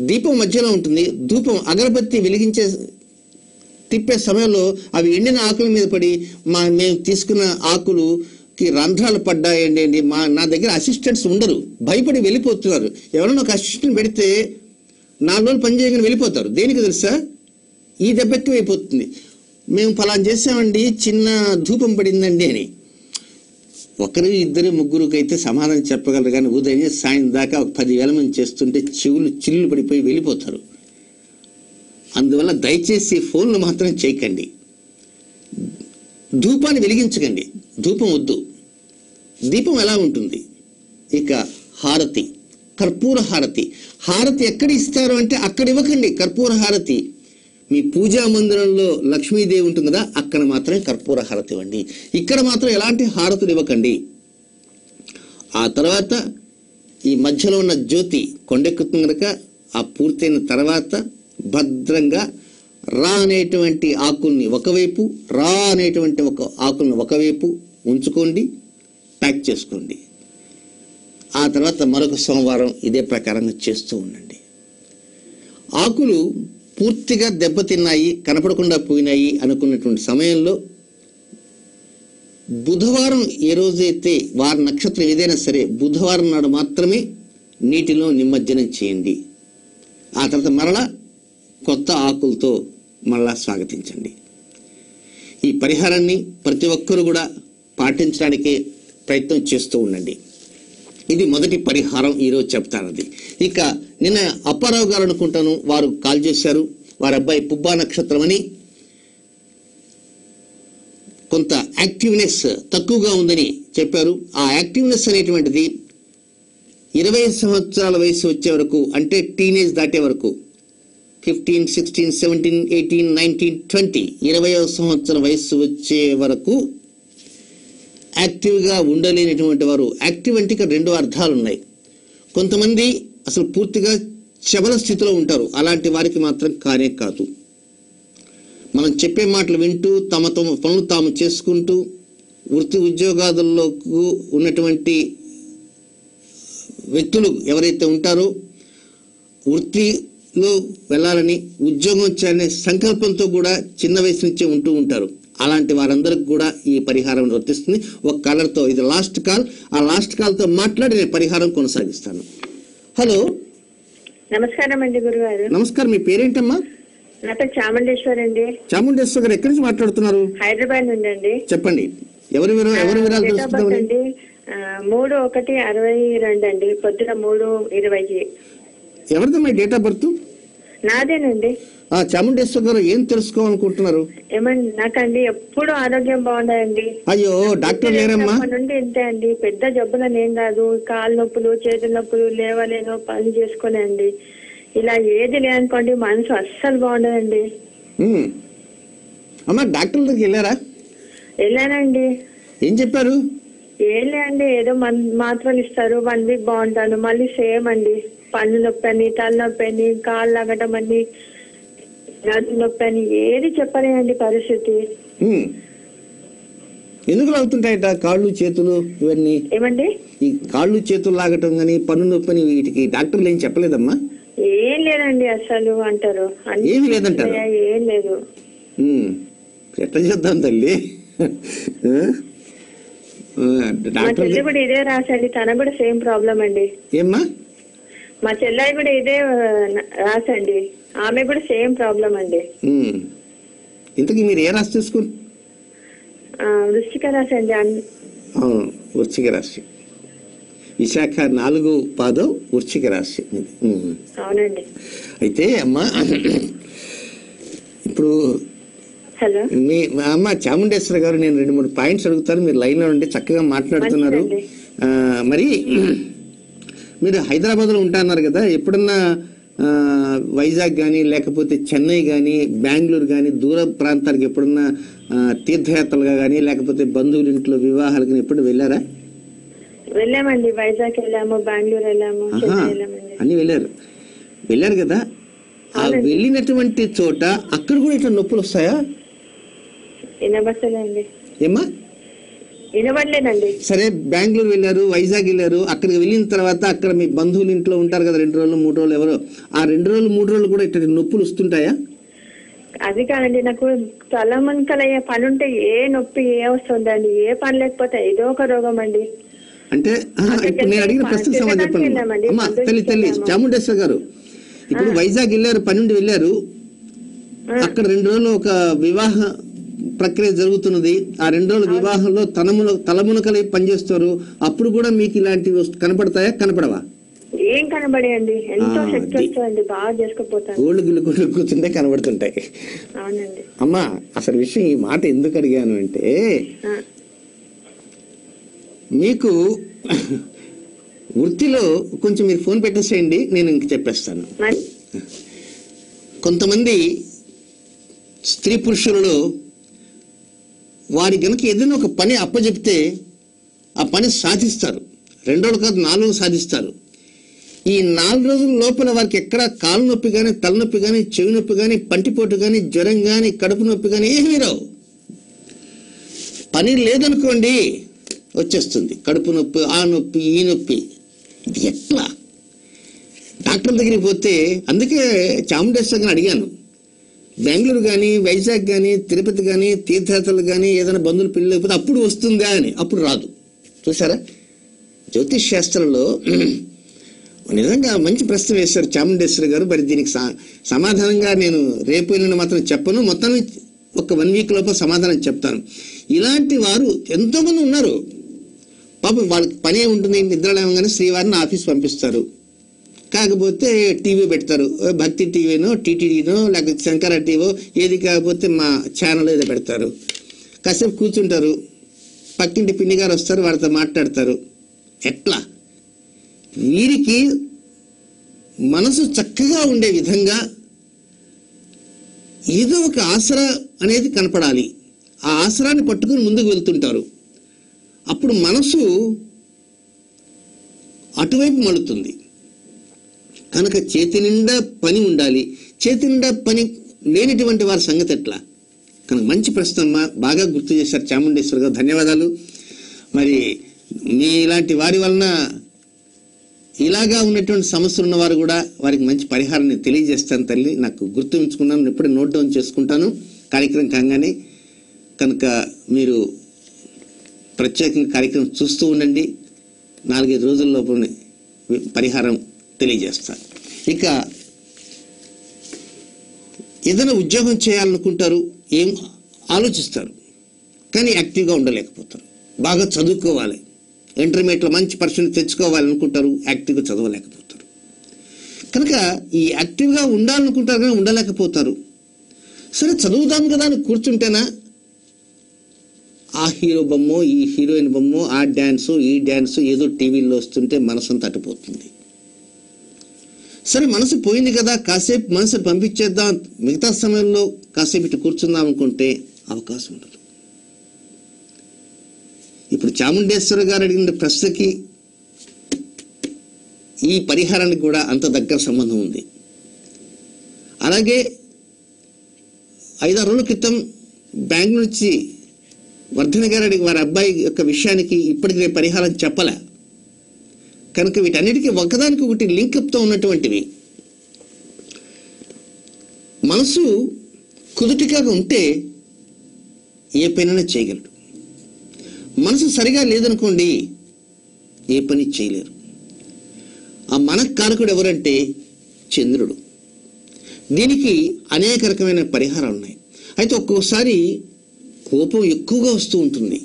దీపం మధ్యలో ఉంటుంది, ధూపం అగరబత్తి వెలిగించే తిప్పే సమయంలో అవి ఎండిన ఆకుల మీద పడి మేము తీసుకున్న ఆకులుకి రంధ్రాలు పడ్డాయండి. నా దగ్గర అసిస్టెంట్స్ ఉండరు, భయపడి వెళ్ళిపోతున్నారు. ఎవరైనా ఒక అసిస్టెంట్ పెడితే 4 రోజులు పని చేయగానే వెళ్ళిపోతారు. దేనికి తెలుసా? ఈ దెబ్బ ఎక్కువైపోతుంది. మేము ఫలానా చేసామండి, చిన్న ధూపం పడిందండి అని. ఒకరు ఇద్దరు ముగ్గురికి అయితే సమాధానం చెప్పగలరు, కానీ ఉదయం సాయం దాకా 10,000 మంది చేస్తుంటే చెవులు చిల్లు పడిపోయి వెళ్ళిపోతారు. అందువల్ల దయచేసి ఫోన్లు మాత్రం చేయకండి, ధూపాన్ని వెలిగించకండి, ధూపం వద్దు. దీపం ఎలా ఉంటుంది? ఇక హారతి, కర్పూర హారతి. హారతి ఎక్కడ ఇస్తారు అంటే అక్కడ ఇవ్వకండి కర్పూర హారతి. మీ పూజా మందిరంలో లక్ష్మీదేవి ఉంటుంది కదా, అక్కడ మాత్రమే కర్పూర హారతి ఇవ్వండి. ఇక్కడ మాత్రం ఎలాంటి హారతులు ఇవ్వకండి. ఆ తర్వాత ఈ మధ్యలో ఉన్న జ్యోతి కొండెక్కుతుంది కనుక ఆ పూర్తయిన తర్వాత భద్రంగా రా అనేటువంటి ఆకుల్ని ఒకవైపు, రా అనేటువంటి ఆకుల్ని ఒకవైపు ఉంచుకోండి, ప్యాక్ చేసుకోండి. ఆ తర్వాత మరొక సోమవారం ఇదే ప్రకారంగా చేస్తూ ఉండండి. ఆకులు పూర్తిగా దెబ్బతిన్నాయి, కనపడకుండా పోయినాయి అనుకున్నటువంటి సమయంలో బుధవారం ఏ రోజైతే వారి నక్షత్రం ఏదైనా సరే బుధవారం నాడు మాత్రమే నీటిలో నిమజ్జనం చేయండి. ఆ తర్వాత మరలా కొత్త ఆకులతో మరలా స్వాగతించండి. ఈ పరిహారాన్ని ప్రతి ఒక్కరూ కూడా పాటించడానికి ప్రయత్నం చేస్తూ ఉండండి. ఇది మొదటి పరిహారం ఈరోజు చెప్తానది. ఇక నిన్న అప్పారావు గారు అనుకుంటాను, వారు కాల్ చేశారు. వారి అబ్బాయి పుబ్బా నక్షత్రం అని కొంత యాక్టివ్నెస్ తక్కువగా ఉందని చెప్పారు. ఆ యాక్టివ్నెస్ అనేటువంటిది 20 సంవత్సరాల వయసు వచ్చే వరకు, అంటే టీనేజ్ దాటే వరకు, 15, 16, 17, 18, 19, 20 20వ సంవత్సరం వయసు వచ్చే వరకు యాక్టివ్గా ఉండలేనటువంటి వారు. యాక్టివ్ అంటే ఇక్కడ 2 అర్థాలు ఉన్నాయి. కొంతమంది అసలు పూర్తిగా చబల స్థితిలో ఉంటారు, అలాంటి వారికి మాత్రం కానే కాదు. మనం చెప్పే మాటలు వింటూ తమ పనులు తాము చేసుకుంటూ వృత్తి ఉద్యోగాదుల్లో ఉన్నటువంటి వ్యక్తులు ఎవరైతే ఉంటారో, వృత్తిలో వెళ్ళాలని, ఉద్యోగం చేయాలనే సంకల్పంతో కూడా చిన్న వయసు నుంచే ఉంటూ ఉంటారు. అలాంటి వారందరికి కూడా ఈ పరిహారం వర్తిస్తుంది. ఒక కాలర్తో, ఇది లాస్ట్ కాల్, ఆ లాస్ట్ కాల్తో మాట్లాడి నేను పరిహారం కొనసాగిస్తాను. హలో, నమస్కారం అండి గురుగారు. నమస్కారం. మీ పేరేంటమ్మా? నా పేరు చాముండేశ్వర్ అండి. చాముండేశ్వర్ గారు ఎక్కడి నుంచి మాట్లాడుతున్నారు? హైదరాబాద్ నుండి అండి. చెప్పండి, ఎవరి వివరాలు తెలుసుకుందామండి? 3/1/62 అండి, పొద్దున 3:20. ఎవరిదమ్మా డేట్ ఆఫ్ బర్త్? నాదేనండి. చాముండేశ్వర్ గారు ఏం తెలుసుకోవాలనుకుంటున్నారు? ఏమండి, నాకండి ఎప్పుడు ఆరోగ్యం బాగుండదండి. అయ్యో, డాక్టర్ లేరమ్మా? నుండి ఇంతే అండి, పెద్ద జబ్బులని ఏం కాదు, కాలు నొప్పులు, చేతుల నొప్పులు, లేవలేను, పని చేసుకునే అండి. ఇలా ఏది లేదనుకోండి, మనసు అస్సలు బాగుండదండి. అమ్మా, డాక్టర్ దగ్గరికి వెళ్ళారా? వెళ్ళానండి. ఏం చెప్పారు? ఏం లేదండి, ఏదో మాత్రలు ఇస్తారు, 1 వీక్ బాగుంటాను, మళ్ళీ సేమ్ అండి. పన్ను నొప్పి అని, తలనొప్పి అని, కాళ్ళు లాగటం అని, నడుము నొప్పి అని, ఏది చెప్పలేనండి పరిస్థితి. ఎందుకు లాగుతుంటాయట కాళ్ళు చేతులు ఇవన్నీ? ఏమండి? ఈ కాళ్ళు చేతులు లాగటం కానీ పన్ను నొప్పని వీటికి డాక్టర్లు ఏం చెప్పలేదమ్మా? ఏం లేదండి అసలు అంటారు. ఏమి లేదంటారు? ఏం లేదు. ఎట్లా చేద్దాం తల్లి? మా చెల్లి కూడా ఇదే రాసండి, తన కూడా సేమ్ ప్రాబ్లం అండి. ఏమ్మా? మా చెల్లాయి కూడా ఇదే రాసండి, ఆమె కూడా సేమ్ ప్రాబ్లం అండి. ఇంతకీ మీరు ఏ రాశి చూసుకుని? వృశ్చిక రాశి అండి. వృశ్చిక రాశి, విశాఖ 4 పాదం వృశ్చిక రాశి. అవునండి. అయితే అమ్మా, ఇప్పుడు హలో మీ అమ్మ చాముండేశ్వర గారు, నేను 2-3 పాయింట్స్ అడుగుతాను, మీరు లైన్ లో ఉండి చక్కగా మాట్లాడుతున్నారు. మరి మీరు హైదరాబాద్ లో ఉంటాన్నారు కదా, ఎప్పుడన్నా వైజాగ్ కానీ లేకపోతే చెన్నై కానీ బెంగళూరు కానీ దూర ప్రాంతాలకు ఎప్పుడన్నా తీర్థయాత్రలుగా కానీ లేకపోతే బంధువుల ఇంట్లో వివాహాలు కానీ ఎప్పుడు వెళ్ళారా? వెళ్ళామండి, వైజాగ్ వెళ్ళాము, బెంగళూరు వెళ్ళాము, అన్ని వెళ్ళారు కదా. ఆ వెళ్ళినటువంటి చోట అక్కడ కూడా ఇట్లా నొప్పులు వస్తాయా? వినబడలేదండి. ఏమ్మా? వినబడలేదండి. సరే, బెంగళూరు వెళ్ళారు, వైజాగ్ వెళ్ళారు, అక్కడికి వెళ్ళిన తర్వాత అక్కడ మీ బంధువుల ఇంట్లో ఉంటారు కదా 2 రోజులు 3 రోజులు, ఎవరో ఆ 2 రోజులు 3 రోజులు కూడా ఇట్లా నొప్పులు వస్తుంటాయా? అది కాదండి, నాకు తలమునకలయ్యే పని ఉంటే ఏ నొప్పి ఏ వస్తుందండి, ఏ పని లేకపోతే ఏదో ఒక రోగం అండి. అంటే ఇప్పుడు నేను అడిగిన ప్రశ్న సమాధానం చెప్పండి అమ్మా. తల్లి చాముండేశ్వర గారు, ఇప్పుడు వైజాగ్ వెళ్ళారు, పని నుండి వెళ్ళారు, అక్కడ 2 రోజులు ఒక వివాహ ప్రక్రియ జరుగుతున్నది, ఆ 2 రోజుల వివాహంలో తలమునకలై పనిచేస్తారు, అప్పుడు కూడా మీకు ఇలాంటివి కనపడతాయా కనపడవా? ఏం కనబడేయండి, ఎంతో శక్తి వస్తుందండి, బాగా చేసుకోపోతాను. గోళ్ళు గిళ్ళు కూర్చుంటే కనబడుతుంటాయి. అవునండి. అమ్మా, అసలు విషయం ఈ మాట ఎందుకు అడిగాను అంటే, మీకు వృత్తిలో కొంచెం మీరు ఫోన్ పెట్టేసేయండి, నేను ఇంక చెప్పేస్తాను. కొంతమంది స్త్రీ పురుషులలో వారి గనక ఏదైనా ఒక పని అప్పచెప్తే ఆ పని సాధిస్తారు, 2 రోజులు కాదు 4 రోజులు సాధిస్తారు. ఈ 4 రోజుల లోపల వారికి ఎక్కడ కాలు నొప్పి కానీ, తలనొప్పి కానీ, చెవి నొప్పి కానీ, పంటిపోటు కానీ, జ్వరం కానీ, కడుపు నొప్పి కానీ ఏమీ రావు. పని లేదనుకోండి వచ్చేస్తుంది కడుపు నొప్పి, ఆ నొప్పి, ఈ నొప్పి. ఇది ఎట్లా? డాక్టర్ దగ్గరికి పోతే, అందుకే చాముండేశ్వరం అడిగాను, బెంగళూరు కానీ వైజాగ్ కానీ తిరుపతి కానీ తీర్థయాత్రలు కానీ ఏదైనా బంధువులు పెళ్లి లేకపోతే అప్పుడు వస్తుందా అని. అప్పుడు రాదు. చూసారా, జ్యోతిష్ శాస్త్రంలో నిజంగా మంచి ప్రశ్న వేశారు చాముండేశ్వరి గారు. మరి దీనికి సమాధానంగా నేను రేపు ఎల్లుండి మాత్రం చెప్పను, మొత్తం ఒక 1 వీక్ లోపల సమాధానం చెప్తాను. ఇలాంటి వారు ఎంతో మంది ఉన్నారు. పాపం వాళ్ళకి పనే ఉంటుంది, నిద్ర లేవగానే శ్రీవారిని ఆఫీస్ పంపిస్తారు, కాకపోతే టీవీ పెడతారు, భక్తి టీవీనో టీటీడీనో లేకపోతే శంకర టీవో ఏది కాకపోతే మా ఛానల్ ఏదో పెడతారు, కాసేపు కూర్చుంటారు, పక్కింటి పిన్ని గారు వస్తారు, వాళ్ళతో మాట్లాడతారు. ఎట్లా? వీరికి మనసు చక్కగా ఉండే విధంగా ఏదో ఒక ఆసరా అనేది కనపడాలి, ఆ ఆసరాన్ని పట్టుకుని ముందుకు వెళ్తుంటారు. అప్పుడు మనసు అటువైపు మలుతుంది. కనుక చేతి నిండా పని ఉండాలి. చేతి నిండా పని లేనిటువంటి వారి సంగతి ఎట్లా? కనుక మంచి ప్రశ్న అమ్మా, బాగా గుర్తు చేశారు చాముండేశ్వరి గారు, ధన్యవాదాలు. మరి మీ ఇలాంటి వారి వలన ఇలాగా ఉన్నటువంటి సమస్యలు ఉన్నవారు కూడా వారికి మంచి పరిహారాన్ని తెలియజేస్తాను తల్లి. నాకు గుర్తు ఉంచుకున్నాను, ఎప్పుడే నోట్ డౌన్ చేసుకుంటాను కార్యక్రమం కాగానే. కనుక మీరు ప్రత్యేకంగా కార్యక్రమం చూస్తూ ఉండండి, 4-5 రోజుల లోపలనే పరిహారం తెలియజేస్తారు. ఇక ఏదైనా ఉద్యోగం చేయాలనుకుంటారు, ఏం ఆలోచిస్తారు, కానీ యాక్టివ్గా ఉండలేకపోతారు. బాగా చదువుకోవాలి, ఇంటర్మీడియట్లో మంచి పర్సెంట్ తెచ్చుకోవాలనుకుంటారు, యాక్టివ్గా చదవలేకపోతారు. కనుక ఈ యాక్టివ్గా ఉండాలనుకుంటారు కానీ ఉండలేకపోతారు. సరే చదువుదాం కదా అని కూర్చుంటేనా ఆ హీరో బొమ్మో, ఈ హీరోయిన్ బొమ్మో, ఆ డ్యాన్సు ఈ డ్యాన్సు ఏదో టీవీలో వస్తుంటే మనసు తట్టిపోతుంది. సరే మనసు పోయింది కదా, కాసేపు మనసు పంపించేద్దాం, మిగతా సమయంలో కాసేపు ఇటు కూర్చుందాం అనుకుంటే అవకాశం ఉండదు. ఇప్పుడు చాముండేశ్వరి గారు అడిగిన ప్రశ్నకి ఈ పరిహారానికి కూడా అంత దగ్గర సంబంధం ఉంది. అలాగే 5-6 రోజుల క్రితం బెంగళూరు నుంచి వర్ధన్ గారు వారి అబ్బాయి యొక్క విషయానికి ఇప్పటికే పరిహారం చెప్పలే కనుక వీటన్నిటికీ ఒకదానికి ఒకటి లింకప్తో ఉన్నటువంటివి. మనసు కుదుటిగా ఉంటే ఏ పనైనా చేయగలడు. మనసు సరిగా లేదనుకోండి ఏ పని చేయలేరు. ఆ మనఃకారకుడు ఎవరంటే చంద్రుడు. దీనికి అనేక రకమైన పరిహారాలు ఉన్నాయి. అయితే ఒక్కోసారి కోపం ఎక్కువగా వస్తూ ఉంటుంది.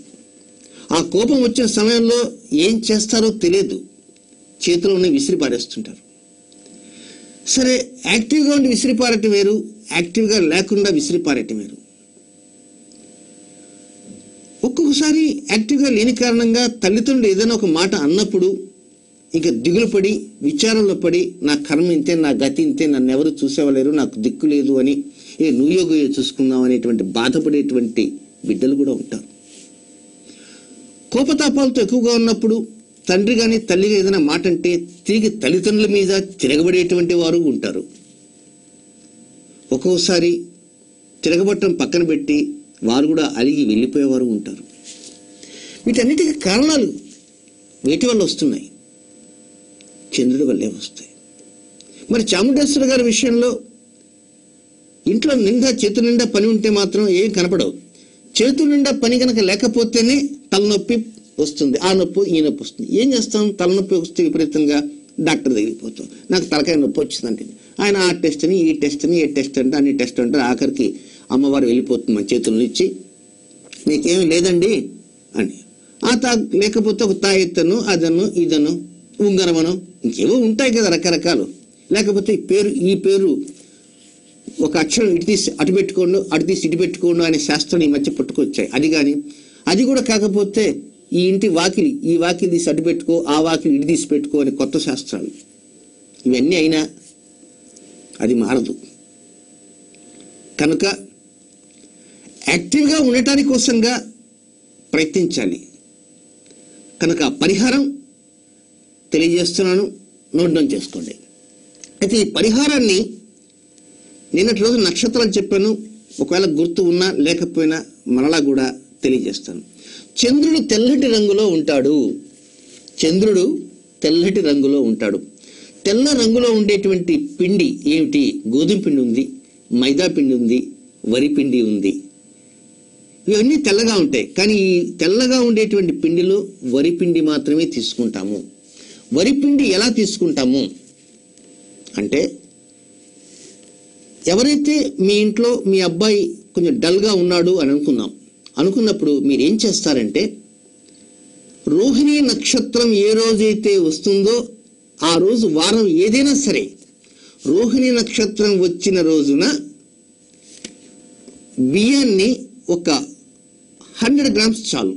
ఆ కోపం వచ్చిన సమయంలో ఏం చేస్తారో తెలియదు, చేతిలోనే విసిరి పారేస్తుంటారు. సరే, యాక్టివ్గా ఉండి విసిరి పారటం వేరు, యాక్టివ్గా లేకుండా విసిరి పారటం వేరు. ఒక్కొక్కసారి యాక్టివ్గా లేని కారణంగా తల్లిదండ్రులు ఏదైనా ఒక మాట అన్నప్పుడు ఇక దిగులు పడి విచారంలో పడి నా కర్మ ఇంతే, నా గతి ఇంతే, నన్ను ఎవరు చూసేవాలేరు, నాకు దిక్కు లేదు అని నువ్యోగో చూసుకుందాం అనేటువంటి బాధపడేటువంటి బిడ్డలు కూడా ఉంటారు. కోపతాపాలతో ఎక్కువగా ఉన్నప్పుడు తండ్రి కానీ తల్లిగా ఏదైనా మాట అంటే తిరిగి తల్లిదండ్రుల మీద తిరగబడేటువంటి వారు ఉంటారు. ఒక్కోసారి తిరగబట్టం పక్కన పెట్టి వారు కూడా అలిగి వెళ్ళిపోయేవారు ఉంటారు. వీటన్నిటికీ కారణాలు వేటి వల్ల వస్తున్నాయి? చంద్రుడి వల్లే వస్తాయి. మరి చాముండేశ్వరి గారి విషయంలో ఇంట్లో నిండా చేతుల నిండా పని ఉంటే మాత్రం ఏం కనపడవు. చేతుల నిండా పని కనుక లేకపోతేనే తలనొప్పి వస్తుంది, ఆ నొప్పి ఈ నొప్పి వస్తుంది. ఏం చేస్తాం? తలనొప్పి వస్తే విపరీతంగా డాక్టర్ దగ్గరికి పోతాం. నాకు తలకాయ నొప్పి వచ్చిందంటే ఆయన ఆ టెస్ట్ అని ఈ టెస్ట్ అని ఏ టెస్ట్ అంటే అన్ని టెస్ట్ అంటారు. ఆఖరికి అమ్మవారు వెళ్ళిపోతుంది మన చేతుల నుంచి, నీకేమీ లేదండి అని. లేకపోతే ఒక తాయెత్తను అదను ఇదను ఉంగరమను ఇంకేవో ఉంటాయి కదా రకరకాలు. లేకపోతే ఈ పేరు ఒక అక్షరం ఇటు తీసి అటు పెట్టుకోండు, అటు తీసి ఇటు పెట్టుకోండు అనే శాస్త్రం ఈ మధ్య పుట్టుకొచ్చాయి. అది కానీ అది కూడా కాకపోతే ఈ ఇంటి వాకిలి తీసి అటు పెట్టుకో, ఆ వాకిలి ఇటు తీసి పెట్టుకో అనే కొత్త శాస్త్రాలు. ఇవన్నీ అయినా అది మారదు. కనుక యాక్టివ్గా ఉండటానికి కోసంగా ప్రయత్నించాలి. కనుక పరిహారం తెలియజేస్తున్నాను, నోట్ డౌన్ చేసుకోండి. అయితే ఈ పరిహారాన్ని నిన్నటి రోజు నక్షత్రాలు చెప్పాను, ఒకవేళ గుర్తు ఉన్నా లేకపోయినా మరలా కూడా తెలియజేస్తాను. చంద్రుడు తెల్లటి రంగులో ఉంటాడు. చంద్రుడు తెల్లటి రంగులో ఉంటాడు. తెల్ల రంగులో ఉండేటువంటి పిండి ఏమిటి? గోధుమ పిండి ఉంది, మైదా పిండి ఉంది, వరి పిండి ఉంది. ఇవన్నీ తెల్లగా ఉంటాయి. కానీ ఈ తెల్లగా ఉండేటువంటి పిండిలో వరి పిండి మాత్రమే తీసుకుంటాము. వరి పిండి ఎలా తీసుకుంటాము అంటే, ఎవరైతే మీ ఇంట్లో మీ అబ్బాయి కొంచెం డల్గా ఉన్నాడు అని అనుకున్నప్పుడు మీరు ఏం చేస్తారంటే, రోహిణి నక్షత్రం ఏ రోజైతే వస్తుందో ఆ రోజు వారం ఏదైనా సరే, రోహిణి నక్షత్రం వచ్చిన రోజున బియ్యాన్ని ఒక 100 గ్రామ్స్ చాలు.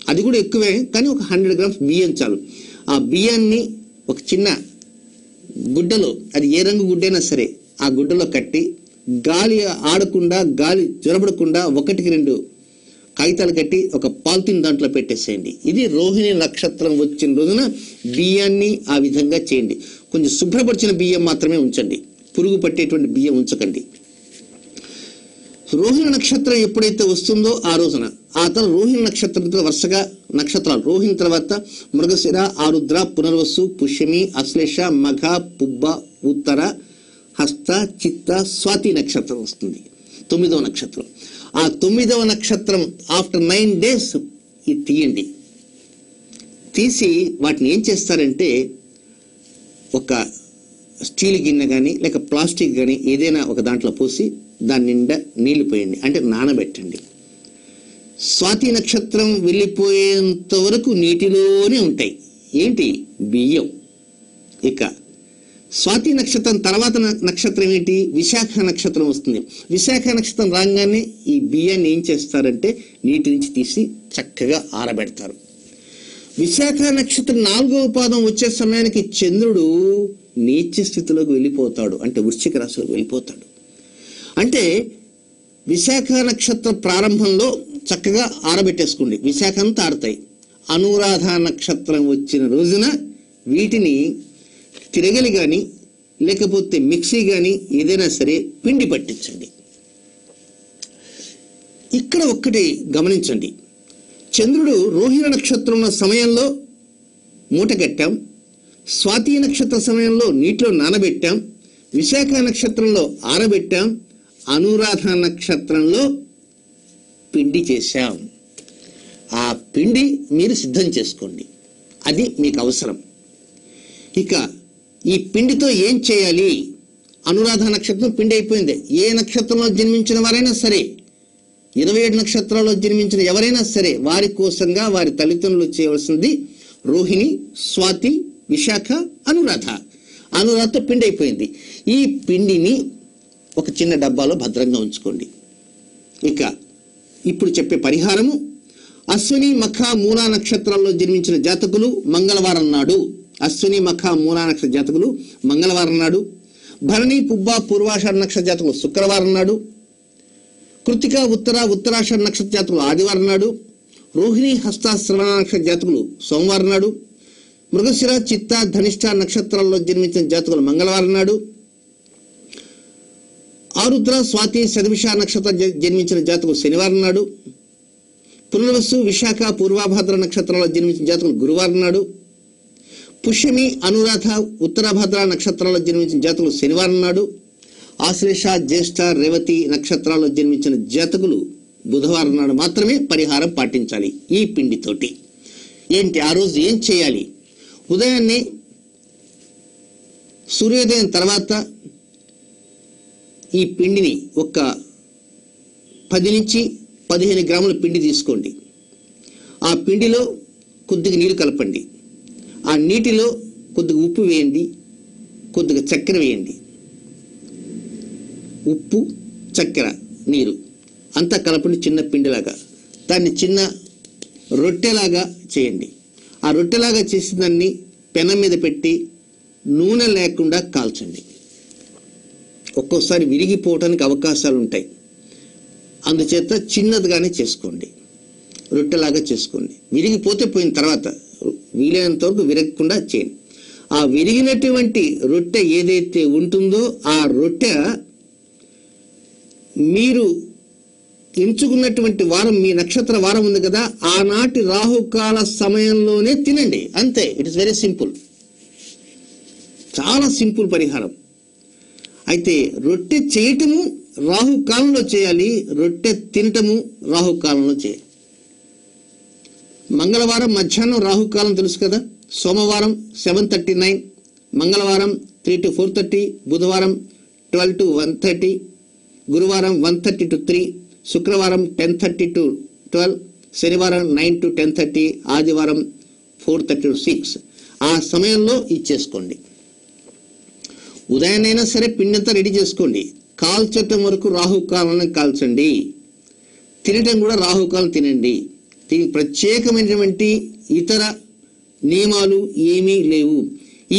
అది కూడా ఎక్కువే, కానీ ఒక 100 గ్రామ్స్ బియ్యం చాలు. ఆ బియ్యాన్ని ఒక చిన్న గుడ్డలో, అది ఏ రంగు గుడ్డైనా సరే, ఆ గుడ్డలో కట్టి గాలి ఆడకుండా, గాలి జ్వరబడకుండా 1-2 కాగితాలు కట్టి ఒక పాలిథిన్ దాంట్లో పెట్టేసేయండి. ఇది రోహిణి నక్షత్రం వచ్చిన రోజున బియ్యాన్ని ఆ విధంగా చేయండి. కొంచెం శుభ్రపరిచిన బియ్యం మాత్రమే ఉంచండి, పురుగు పట్టేటువంటి బియ్యం ఉంచకండి. రోహిణి నక్షత్రం ఎప్పుడైతే వస్తుందో ఆ రోజున, ఆ తర్వాత రోహిణి నక్షత్రంతో వరుసగా నక్షత్రాలు, రోహిణి తర్వాత మృగశిర, ఆరుద్ర, పునర్వసు, పుష్యమి, అశ్లేష, మఘ, పుబ్బ, ఉత్తర, హస్త, చిత్త, స్వాతి నక్షత్రం వస్తుంది, 9వ నక్షత్రం. ఆ 9వ నక్షత్రం ఆఫ్టర్ 9 days ఇది తీయండి. తీసి వాటిని ఏం చేస్తారంటే, ఒక స్టీల్ గిన్నె కానీ లేక ప్లాస్టిక్ కానీ ఏదైనా ఒక దాంట్లో పోసి దాని నిండా నీళ్లు పోయండి, అంటే నానబెట్టండి. స్వాతి నక్షత్రం వెళ్ళిపోయేంత వరకు నీటిలోనే ఉంటాయి. ఏంటి? బియ్యం. ఇక స్వాతి నక్షత్రం తర్వాత నక్షత్రం ఏంటి? విశాఖ నక్షత్రం వస్తుంది. విశాఖ నక్షత్రం రాగానే ఈ బియ్యాన్ని ఏం చేస్తారంటే నీటి నుంచి తీసి చక్కగా ఆరబెడతారు. విశాఖ నక్షత్రం 4వ పాదం వచ్చే సమయానికి చంద్రుడు నీచ స్థితిలోకి వెళ్ళిపోతాడు, అంటే వృశ్చిక రాశిలోకి వెళ్ళిపోతాడు. అంటే విశాఖ నక్షత్ర ప్రారంభంలో చక్కగా ఆరబెట్టేసుకోండి, విశాఖ అంతా ఆడతాయి. అనురాధ నక్షత్రం వచ్చిన రోజున వీటిని తిరగలి కానీ లేకపోతే మిక్సీ కానీ ఏదైనా సరే పిండి పట్టించండి. ఇక్కడ ఒక్కటి గమనించండి, చంద్రుడు రోహిణి నక్షత్రం సమయంలో మూట కట్టాం, స్వాతి నక్షత్ర సమయంలో నీటిలో నానబెట్టాం, విశాఖ నక్షత్రంలో ఆరబెట్టాం, అనురాధ నక్షత్రంలో పిండి చేశాం. ఆ పిండి మీరు సిద్ధం చేసుకోండి, అది మీకు అవసరం. ఇక ఈ పిండితో ఏం చేయాలి? అనురాధ నక్షత్రం పిండి అయిపోయింది. ఏ నక్షత్రంలో జన్మించిన వారైనా సరే, 27 నక్షత్రాల్లో జన్మించిన ఎవరైనా సరే, వారి కోసంగా వారి తల్లిదండ్రులు చేయవలసింది రోహిణి, స్వాతి, విశాఖ, అనురాధతో పిండి అయిపోయింది. ఈ పిండిని ఒక చిన్న డబ్బాలో భద్రంగా ఉంచుకోండి. ఇక ఇప్పుడు చెప్పే పరిహారము, అశ్విని, మఖ, మూలా నక్షత్రాల్లో జన్మించిన జాతకులు మంగళవారం నాడు, అశ్విని, మఖ, మూలా నక్షత్ర జాతకులు మంగళవారం నాడు, భరణి, పుబ్బ, పూర్వాషాఢ నక్షత్ర జాతకులు శుక్రవారం నాడు, కృతిక, ఉత్తరాషాఢ నక్షత్ర జాతకులు ఆదివారం నాడు, రోహిణి, హస్త, శ్రవణ నక్షత్ర జాతకులు సోమవారం నాడు, మృగశిర, చిత్త, ధనిష్ట నక్షత్రాల్లో జన్మించిన జాతకులు మంగళవారం నాడు, ఆరుద్ర, స్వాతి, శతభిష నక్షత్ర జన్మించిన జాతకులు శనివారం నాడు, పునర్వసు, విశాఖ, పూర్వభాద్ర నక్షత్రాల్లో జన్మించిన జాతకులు గురువారం నాడు, పుష్యమి, అనురాధ, ఉత్తరభద్ర నక్షత్రాల్లో జన్మించిన జాతకులు శనివారం నాడు, ఆశ్లేష, జ్యేష్ఠ, రేవతి నక్షత్రాల్లో జన్మించిన జాతకులు బుధవారం నాడు మాత్రమే పరిహారం పాటించాలి ఈ పిండితోటి. ఏంటి ఆ రోజు ఏం చేయాలి? ఉదయాన్నే సూర్యోదయం తర్వాత ఈ పిండిని ఒక 10 నుంచి 15 గ్రాముల పిండి తీసుకోండి. ఆ పిండిలో కొద్దిగా నీరు కలపండి. ఆ నీటిలో కొద్దిగా ఉప్పు వేయండి, కొద్దిగా చక్కెర వేయండి. ఉప్పు, చక్కెర, నీరు అంతా కలపండి చిన్న పిండిలాగా. దాన్ని చిన్న రొట్టెలాగా చేయండి. ఆ రొట్టెలాగా చేసిన దాన్ని పెనం మీద పెట్టి నూనె లేకుండా కాల్చండి. ఒక్కోసారి విరిగిపోవటానికి అవకాశాలు ఉంటాయి, అందుచేత చిన్నదిగానే చేసుకోండి, రొట్టెలాగా చేసుకోండి. విరిగిపోతే పోయిన తర్వాత వీలైనంత వరకు విరగకుండా చేయండి. ఆ విరిగినటువంటి రొట్టె ఏదైతే ఉంటుందో ఆ రొట్టె మీరు ఎంచుకున్నటువంటి వారం, మీ నక్షత్ర వారం ఉంది కదా, ఆనాటి రాహుకాల సమయంలోనే తినండి. అంతే. ఇట్ ఇస్ వెరీ సింపుల్, చాలా సింపుల్ పరిహారం. అయితే రొట్టె చేయటము రాహుకాలంలో చేయాలి, రొట్టె తినటము రాహుకాలంలో చేయాలి. మంగళవారం మధ్యాహ్నం రాహుకాలం తెలుసు కదా, సోమవారం 7:39, మంగళవారం 3 to 4:30, బుధవారం 12 to 1:30, గురువారం 1:30 to 3, శుక్రవారం 10:30 to 12, శనివారం 9 to 10:30, ఆదివారం 4:30 to 6. ఆ సమయంలో ఇచ్చేసుకోండి. ఉదయాన్నైనా సరే పిండంతా రెడీ చేసుకోండి. కాల్చటం వరకు రాహుకాలంలో కాల్చండి, తినటం కూడా రాహుకాలం తినండి. దీనికి ప్రత్యేకమైనటువంటి ఇతర నియమాలు ఏమీ లేవు.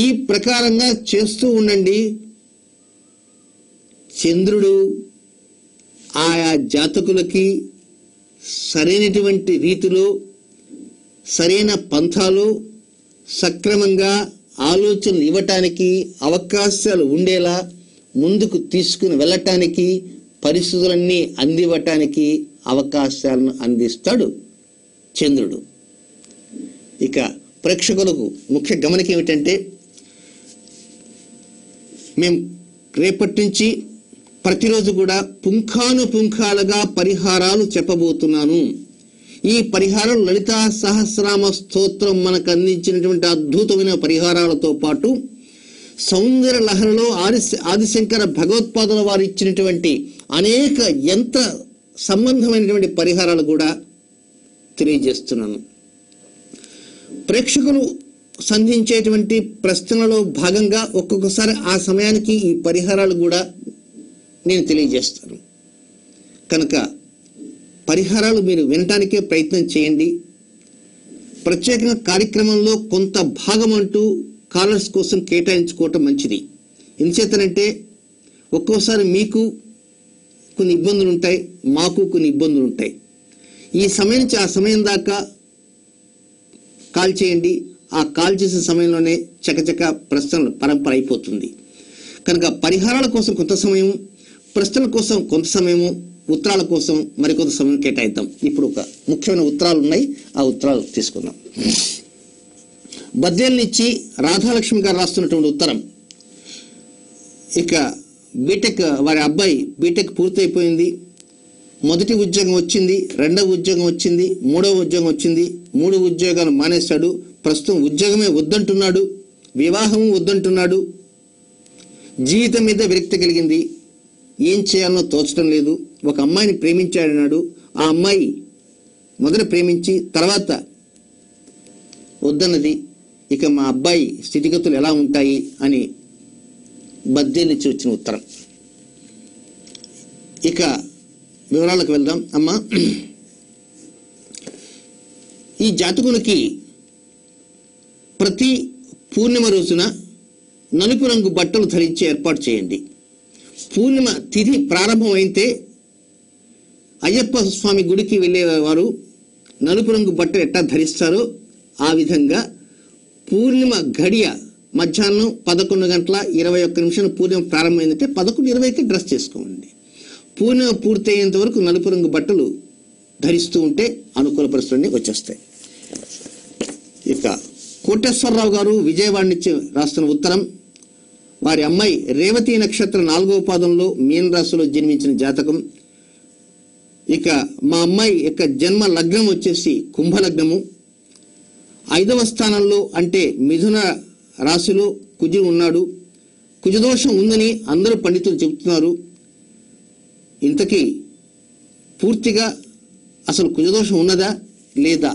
ఈ ప్రకారంగా చేస్తూ ఉండండి. చంద్రుడు ఆయా జాతకులకి సరైనటువంటి రీతిలో, సరైన పంథాలో సక్రమంగా ఆలోచనలు ఇవ్వటానికి, అవకాశాలు ఉండేలా ముందుకు తీసుకుని వెళ్ళటానికి, పరిస్థితులన్నీ అందివ్వటానికి అవకాశాలను అందిస్తాడు చంద్రుడు. ఇక ప్రేక్షకులకు ముఖ్య గమనిక ఏమిటంటే, మేము రేపటి నుంచి ప్రతిరోజు కూడా పుంఖానుపుంఖాలుగా పరిహారాలు చెప్పబోతున్నాను. ఈ పరిహారం లలితా సహస్రనామ స్తోత్రం మనకు అందించినటువంటి అద్భుతమైన పరిహారాలతో పాటు సౌందర్య లహరిలో ఆదిశంకర భగవత్పాదుల వారు ఇచ్చినటువంటి అనేక యంత్ర సంబంధమైనటువంటి పరిహారాలు కూడా తెలియజేస్తున్నాను. ప్రేక్షకులు సంధించేటువంటి ప్రశ్నలలో భాగంగా ఒక్కొక్కసారి ఆ సమయానికి ఈ పరిహారాలు కూడా నేను తెలియజేస్తాను. కనుక పరిహారాలు మీరు వినటానికే ప్రయత్నం చేయండి. ప్రత్యేకంగా కార్యక్రమంలో కొంత భాగం అంటూ కాలర్స్ కోసం కేటాయించుకోవటం మంచిది. ఎందుచేతనంటే ఒక్కోసారి మీకు కొన్ని ఇబ్బందులు ఉంటాయి, మాకు కొన్ని ఇబ్బందులు ఉంటాయి. ఈ సమయం నుంచి ఆ సమయం దాకా కాల్ చేయండి. ఆ కాల్ చేసే సమయంలోనే చకచక ప్రశ్నలు పరంపర అయిపోతుంది. కనుక పరిహారాల కోసం కొంత సమయం, ప్రశ్నల కోసం కొంత సమయము ఉత్తరాల కోసం మరికొంత సమయం కేటాయిద్దాం. ఇప్పుడు ఒక ముఖ్యమైన ఉత్తరాలు ఉన్నాయి, ఆ ఉత్తరాలు తీసుకుందాం. బద్వేల్ నుంచి రాధాలక్ష్మి గారు రాస్తున్నటువంటి ఉత్తరం. ఇక బీటెక్, వారి అబ్బాయి బీటెక్ పూర్తయిపోయింది, మొదటి ఉద్యోగం వచ్చింది, రెండవ ఉద్యోగం వచ్చింది, మూడవ ఉద్యోగం వచ్చింది, 3 ఉద్యోగాలు మానేశాడు. ప్రస్తుతం ఉద్యోగమే వద్దంటున్నాడు, వివాహం వద్దంటున్నాడు, జీవితం మీద విరక్తి కలిగింది, ఏం చేయాలనో తోచడం లేదు. ఒక అమ్మాయిని ప్రేమించాడన్నాడు, ఆ అమ్మాయి మొదట ప్రేమించి తర్వాత వద్దన్నది. ఇక మా అబ్బాయి స్థితిగతులు ఎలా ఉంటాయి అని బద్వేల్ నుంచి వచ్చిన ఉత్తరం. ఇక వివరాలకు వెళ్దాం. అమ్మా, ఈ జాతకునికి ప్రతి పూర్ణిమ రోజున నలుపు రంగు బట్టలు ధరించి ఏర్పాటు చేయండి. పూర్ణిమ తిథి ప్రారంభం అయితే అయ్యప్ప స్వామి గుడికి వెళ్ళేవారు నలుపు రంగు బట్టలు ఎట్టా ధరిస్తారో ఆ విధంగా పూర్ణిమ గడియ మధ్యాహ్నం 11:21 పూర్ణిమ ప్రారంభమైందంటే 11:20కి డ్రెస్ చేసుకోండి. పూర్ణిమ పూర్తయ్యేంత వరకు నలుపు రంగు బట్టలు ధరిస్తూ ఉంటే అనుకూల పరిస్థితులన్నీ వచ్చేస్తాయి. ఇక కోటేశ్వరరావు గారు విజయవాడ నుంచి రాస్తున్న ఉత్తరం. వారి అమ్మాయి రేవతి నక్షత్రం 4వ పాదంలో మీన రాశిలో జన్మించిన జాతకం. ఇక మా అమ్మాయి యొక్క జన్మ లగ్నం వచ్చేసి కుంభలగ్నము. 5వ స్థానంలో అంటే మిథున రాశిలో కుజుడు ఉన్నాడు. కుజదోషం ఉందని అందరూ పండితులు చెబుతున్నారు. ఇంతకీ పూర్తిగా అసలు కుజదోషం ఉన్నదా లేదా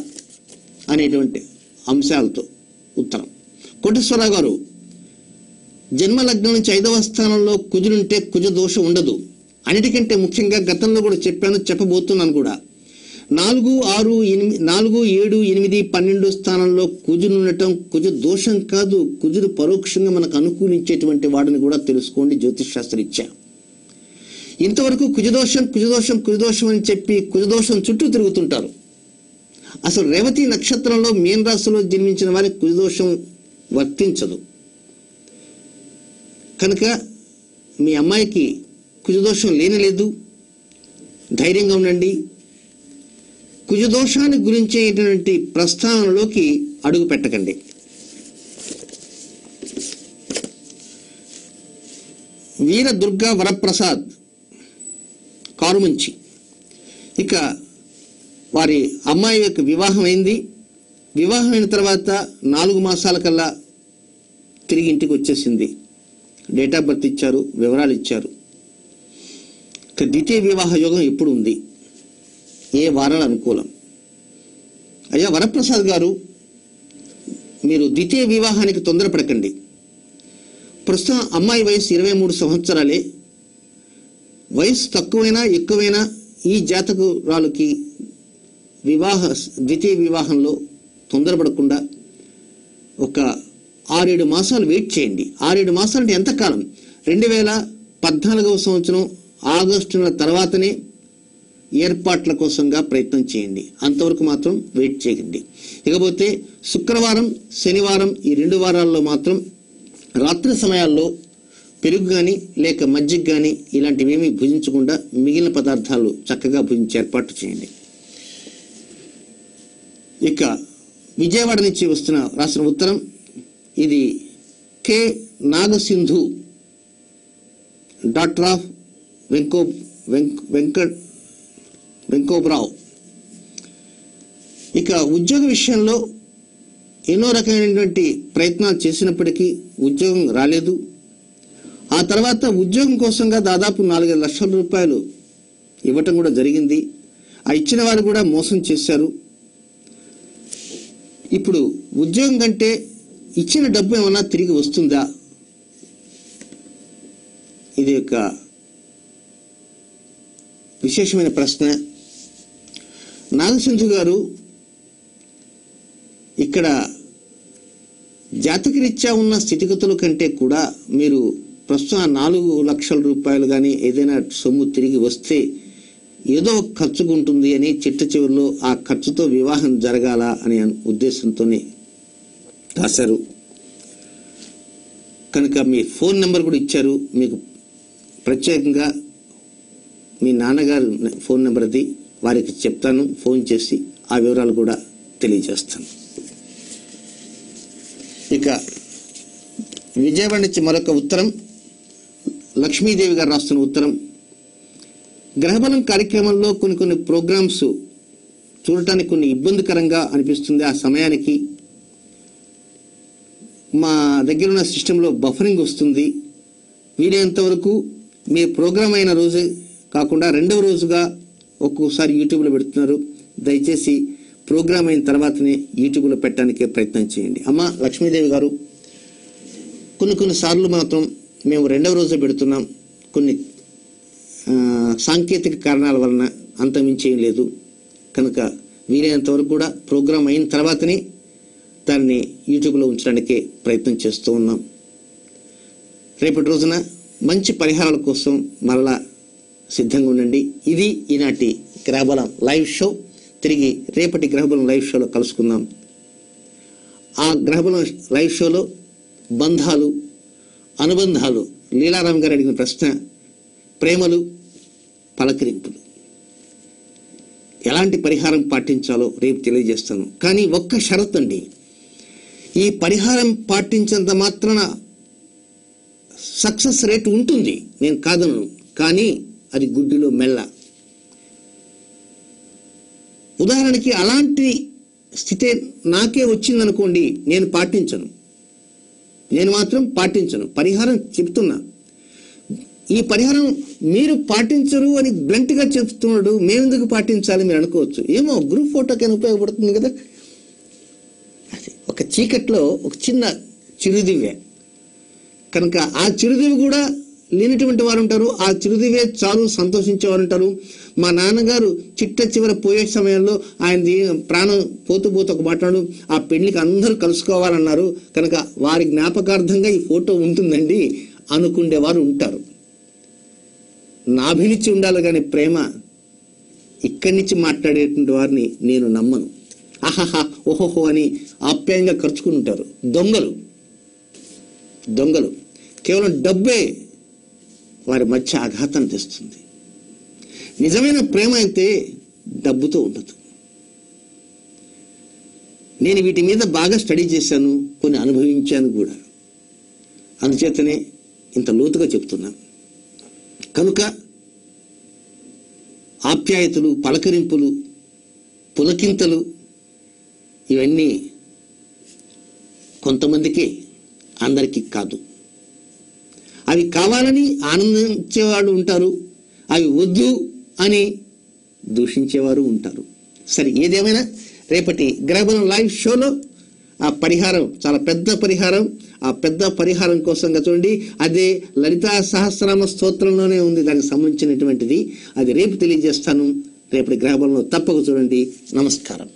అనేటువంటి అంశాలతో ఉత్తరం. కోటేశ్వరరావు గారు, జన్మ లగ్నం నుంచి 5వ స్థానంలో కుజుడుంటే కుజ దోషం ఉండదు. అన్నిటికంటే ముఖ్యంగా గతంలో కూడా చెప్పాను, చెప్పబోతున్నాను కూడా. 4, 6, 4, 7, 8, 12 స్థానంలో కుజుడు ఉండటం కుజ దోషం కాదు, కుజుడు పరోక్షంగా మనకు అనుకూలించేటువంటి వాడిని కూడా తెలుసుకోండి జ్యోతిష్ శాస్త్రరీత్యా. ఇంతవరకు కుజదోషం కుజదోషం కుజదోషం అని చెప్పి కుజదోషం చుట్టూ తిరుగుతుంటారు. అసలు రేవతి నక్షత్రంలో మీన రాశిలో జన్మించిన వారికి కుజదోషం వర్తించదు. కనుక మీ అమ్మాయికి కుజదోషం లేనిలేదు, ధైర్యంగా ఉండండి. కుజదోషాన్ని గురించేటువంటి ప్రస్థానంలోకి అడుగు పెట్టకండి. వీర దుర్గా వరప్రసాద్ కారుమంచి. ఇక వారి అమ్మాయి యొక్క వివాహం అయింది. వివాహం అయిన తర్వాత 4 మాసాల కల్లా తిరిగి ఇంటికి వచ్చేసింది. డేట్ ఆఫ్ బర్త్ ఇచ్చారు, వివరాలు ఇచ్చారు. ఇక ద్వితీయ వివాహ యోగం ఎప్పుడు ఉంది, ఏ వారాలు అనుకూలం? అయ్యా వరప్రసాద్ గారు, మీరు ద్వితీయ వివాహానికి తొందరపడకండి. ప్రస్తుతం అమ్మాయి వయసు 23 సంవత్సరాలే. వయసు తక్కువైనా ఎక్కువైనా ఈ జాతకురాలకి ద్వితీయ వివాహంలో తొందరపడకుండా ఒక 6-7 మాసాలు వెయిట్ చేయండి. 6-7 మాసాలు అంటే ఎంతకాలం? 2014వ సంవత్సరం ఆగస్టు నెల తర్వాతనే ఏర్పాట్ల కోసంగా ప్రయత్నం చేయండి. అంతవరకు మాత్రం వెయిట్ చేయండి. ఇకపోతే శుక్రవారం, శనివారం ఈ 2 వారాల్లో మాత్రం రాత్రి సమయాల్లో పెరుగు కానీ లేక మజ్జిగ కానీ ఇలాంటివేమీ భుజించకుండా మిగిలిన పదార్థాలు చక్కగా భుజించే ఏర్పాటు చేయండి. ఇక విజయవాడ నుంచి రాసిన ఉత్తరం. ఇది కె నాగసింధు, డాక్టర్ ఆఫ్ వెంకోబ్రావ్. ఇక ఉద్యోగ విషయంలో ఎన్నో రకమైనటువంటి ప్రయత్నాలు చేసినప్పటికీ ఉద్యోగం రాలేదు. ఆ తర్వాత ఉద్యోగం కోసంగా దాదాపు 4 లక్షల రూపాయలు ఇవ్వటం కూడా జరిగింది. ఆ ఇచ్చిన వారు కూడా మోసం చేశారు. ఇప్పుడు ఉద్యోగం కంటే ఇచ్చిన డబ్బు ఏమన్నా తిరిగి వస్తుందా? ఇది ఒక విశేషమైన ప్రశ్న. నాగసింధు గారు, ఇక్కడ జాతకరీత్యా ఉన్న స్థితిగతుల కంటే కూడా మీరు ప్రస్తుతం 4 లక్షల రూపాయలు కానీ ఏదైనా సొమ్ము తిరిగి వస్తే ఏదో ఖర్చుకు ఉంటుంది అని చిట్ట చివరిలో ఆ ఖర్చుతో వివాహం జరగాల అనే ఉద్దేశంతోనే రాశారు. కనుక మీ ఫోన్ నెంబర్ కూడా ఇచ్చారు. మీకు ప్రత్యేకంగా మీ నాన్నగారు ఫోన్ నెంబర్ అది, వారికి చెప్తాను, ఫోన్ చేసి ఆ వివరాలు కూడా తెలియజేస్తాను. ఇక విజయవాడ నుంచి మరొక ఉత్తరం, లక్ష్మీదేవి గారు రాస్తున్న ఉత్తరం. గ్రహబలం కార్యక్రమంలో కొన్ని ప్రోగ్రామ్స్ చూడటానికి కొన్ని ఇబ్బందికరంగా అనిపిస్తుంది. ఆ సమయానికి మా దగ్గర ఉన్న సిస్టంలో బఫరింగ్ వస్తుంది. వీలైనంత వరకు మీ ప్రోగ్రామ్ అయిన రోజు కాకుండా రెండవ రోజుగా ఒక్కోసారి యూట్యూబ్లో పెడుతున్నారు. దయచేసి ప్రోగ్రామ్ అయిన తర్వాతనే యూట్యూబ్లో పెట్టడానికే ప్రయత్నం చేయండి. అమ్మ లక్ష్మీదేవి గారు, కొన్ని సార్లు మాత్రం మేము రెండవ రోజు పెడుతున్నాం. కొన్ని సాంకేతిక కారణాల వలన అంతమించి ఏం లేదు. కనుక వీలైనంత వరకు కూడా ప్రోగ్రామ్ అయిన తర్వాతనే దాన్ని యూట్యూబ్లో ఉంచడానికే ప్రయత్నం చేస్తూ ఉన్నాం. రేపటి రోజున మంచి పరిహారాల కోసం మరలా సిద్ధంగా ఉండండి. ఇది ఈనాటి గ్రహబలం లైవ్ షో. తిరిగి రేపటి గ్రహబలం లైవ్ షోలో కలుసుకుందాం. ఆ గ్రహబలం లైవ్ షోలో బంధాలు, అనుబంధాలు, లీలారాం గారు అడిగిన ప్రశ్న, ప్రేమలు, పలకరింపులు, ఎలాంటి పరిహారం పాటించాలో రేపు తెలియజేస్తాను. కానీ ఒక్క షరతు అండి, ఈ పరిహారం పాటించేంత మాత్రాన సక్సెస్ రేట్ ఉంటుంది, నేను కాదను. కానీ అది గుడ్డిలో మెల్ల. ఉదాహరణకి అలాంటి స్థితి నాకే వచ్చిందనుకోండి, నేను పాటించను. నేను మాత్రం పాటించను. పరిహారం చెప్తున్నా. ఈ పరిహారం మీరు పాటించరు అని బ్లంట్గా చెప్తున్నాడు, మేమెందుకు పాటించాలి మీరు అనుకోవచ్చు. ఏమో గ్రూప్ ఫోటోకైనా ఉపయోగపడుతుంది కదా. అది ఒక చీకట్లో ఒక చిన్న చిరుదివ్వె. కనుక ఆ చిరుదివ్వె కూడా లేనటువంటి వారు ఉంటారు, ఆ చిరుదివ్వె చాలు సంతోషించేవారు ఉంటారు. మా నాన్నగారు చిట్ట చివర పోయే సమయంలో ఆయన ప్రాణం పోతూ ఒక మాట్లాడు, ఆ పెళ్లికి అందరూ కలుసుకోవాలన్నారు, కనుక వారి జ్ఞాపకార్థంగా ఈ ఫోటో ఉంటుందండి అనుకునేవారు ఉంటారు. నాభినిచ్చి ఉండాలి కానీ ప్రేమ ఇక్కడి నుంచి మాట్లాడేటువంటి వారిని నేను నమ్మను. ఆహాహా ఓహోహో అని ఆప్యాయంగా ఖర్చుకుని ఉంటారు. దొంగలు కేవలం డబ్బే వారి మధ్య ఆఘాతాన్ని తెస్తుంది. నిజమైన ప్రేమ అయితే డబ్బుతో ఉండదు. నేను వీటి మీద బాగా స్టడీ చేశాను, కొన్ని అనుభవించాను కూడా. అందుచేతనే ఇంత లోతుగా చెప్తున్నాను. కనుక ఆప్యాయతలు, పలకరింపులు, పులకింతలు ఇవన్నీ కొంతమందికి, అందరికీ కాదు. అవి కావాలని ఆనందించేవాడు ఉంటారు, అవి వద్దు అని దూషించేవారు ఉంటారు. సరే, ఏదేమైనా రేపటి గ్రహబలం లైవ్ షోలో ఆ పరిహారం చాలా పెద్ద పరిహారం. ఆ పెద్ద పరిహారం కోసంగా చూడండి, అదే లలితా సహస్రనామ స్తోత్రంలోనే ఉంది, దానికి సంబంధించినటువంటిది. అది రేపు తెలియజేస్తాను. రేపటి గ్రహబలంలో తప్పక చూడండి. నమస్కారం.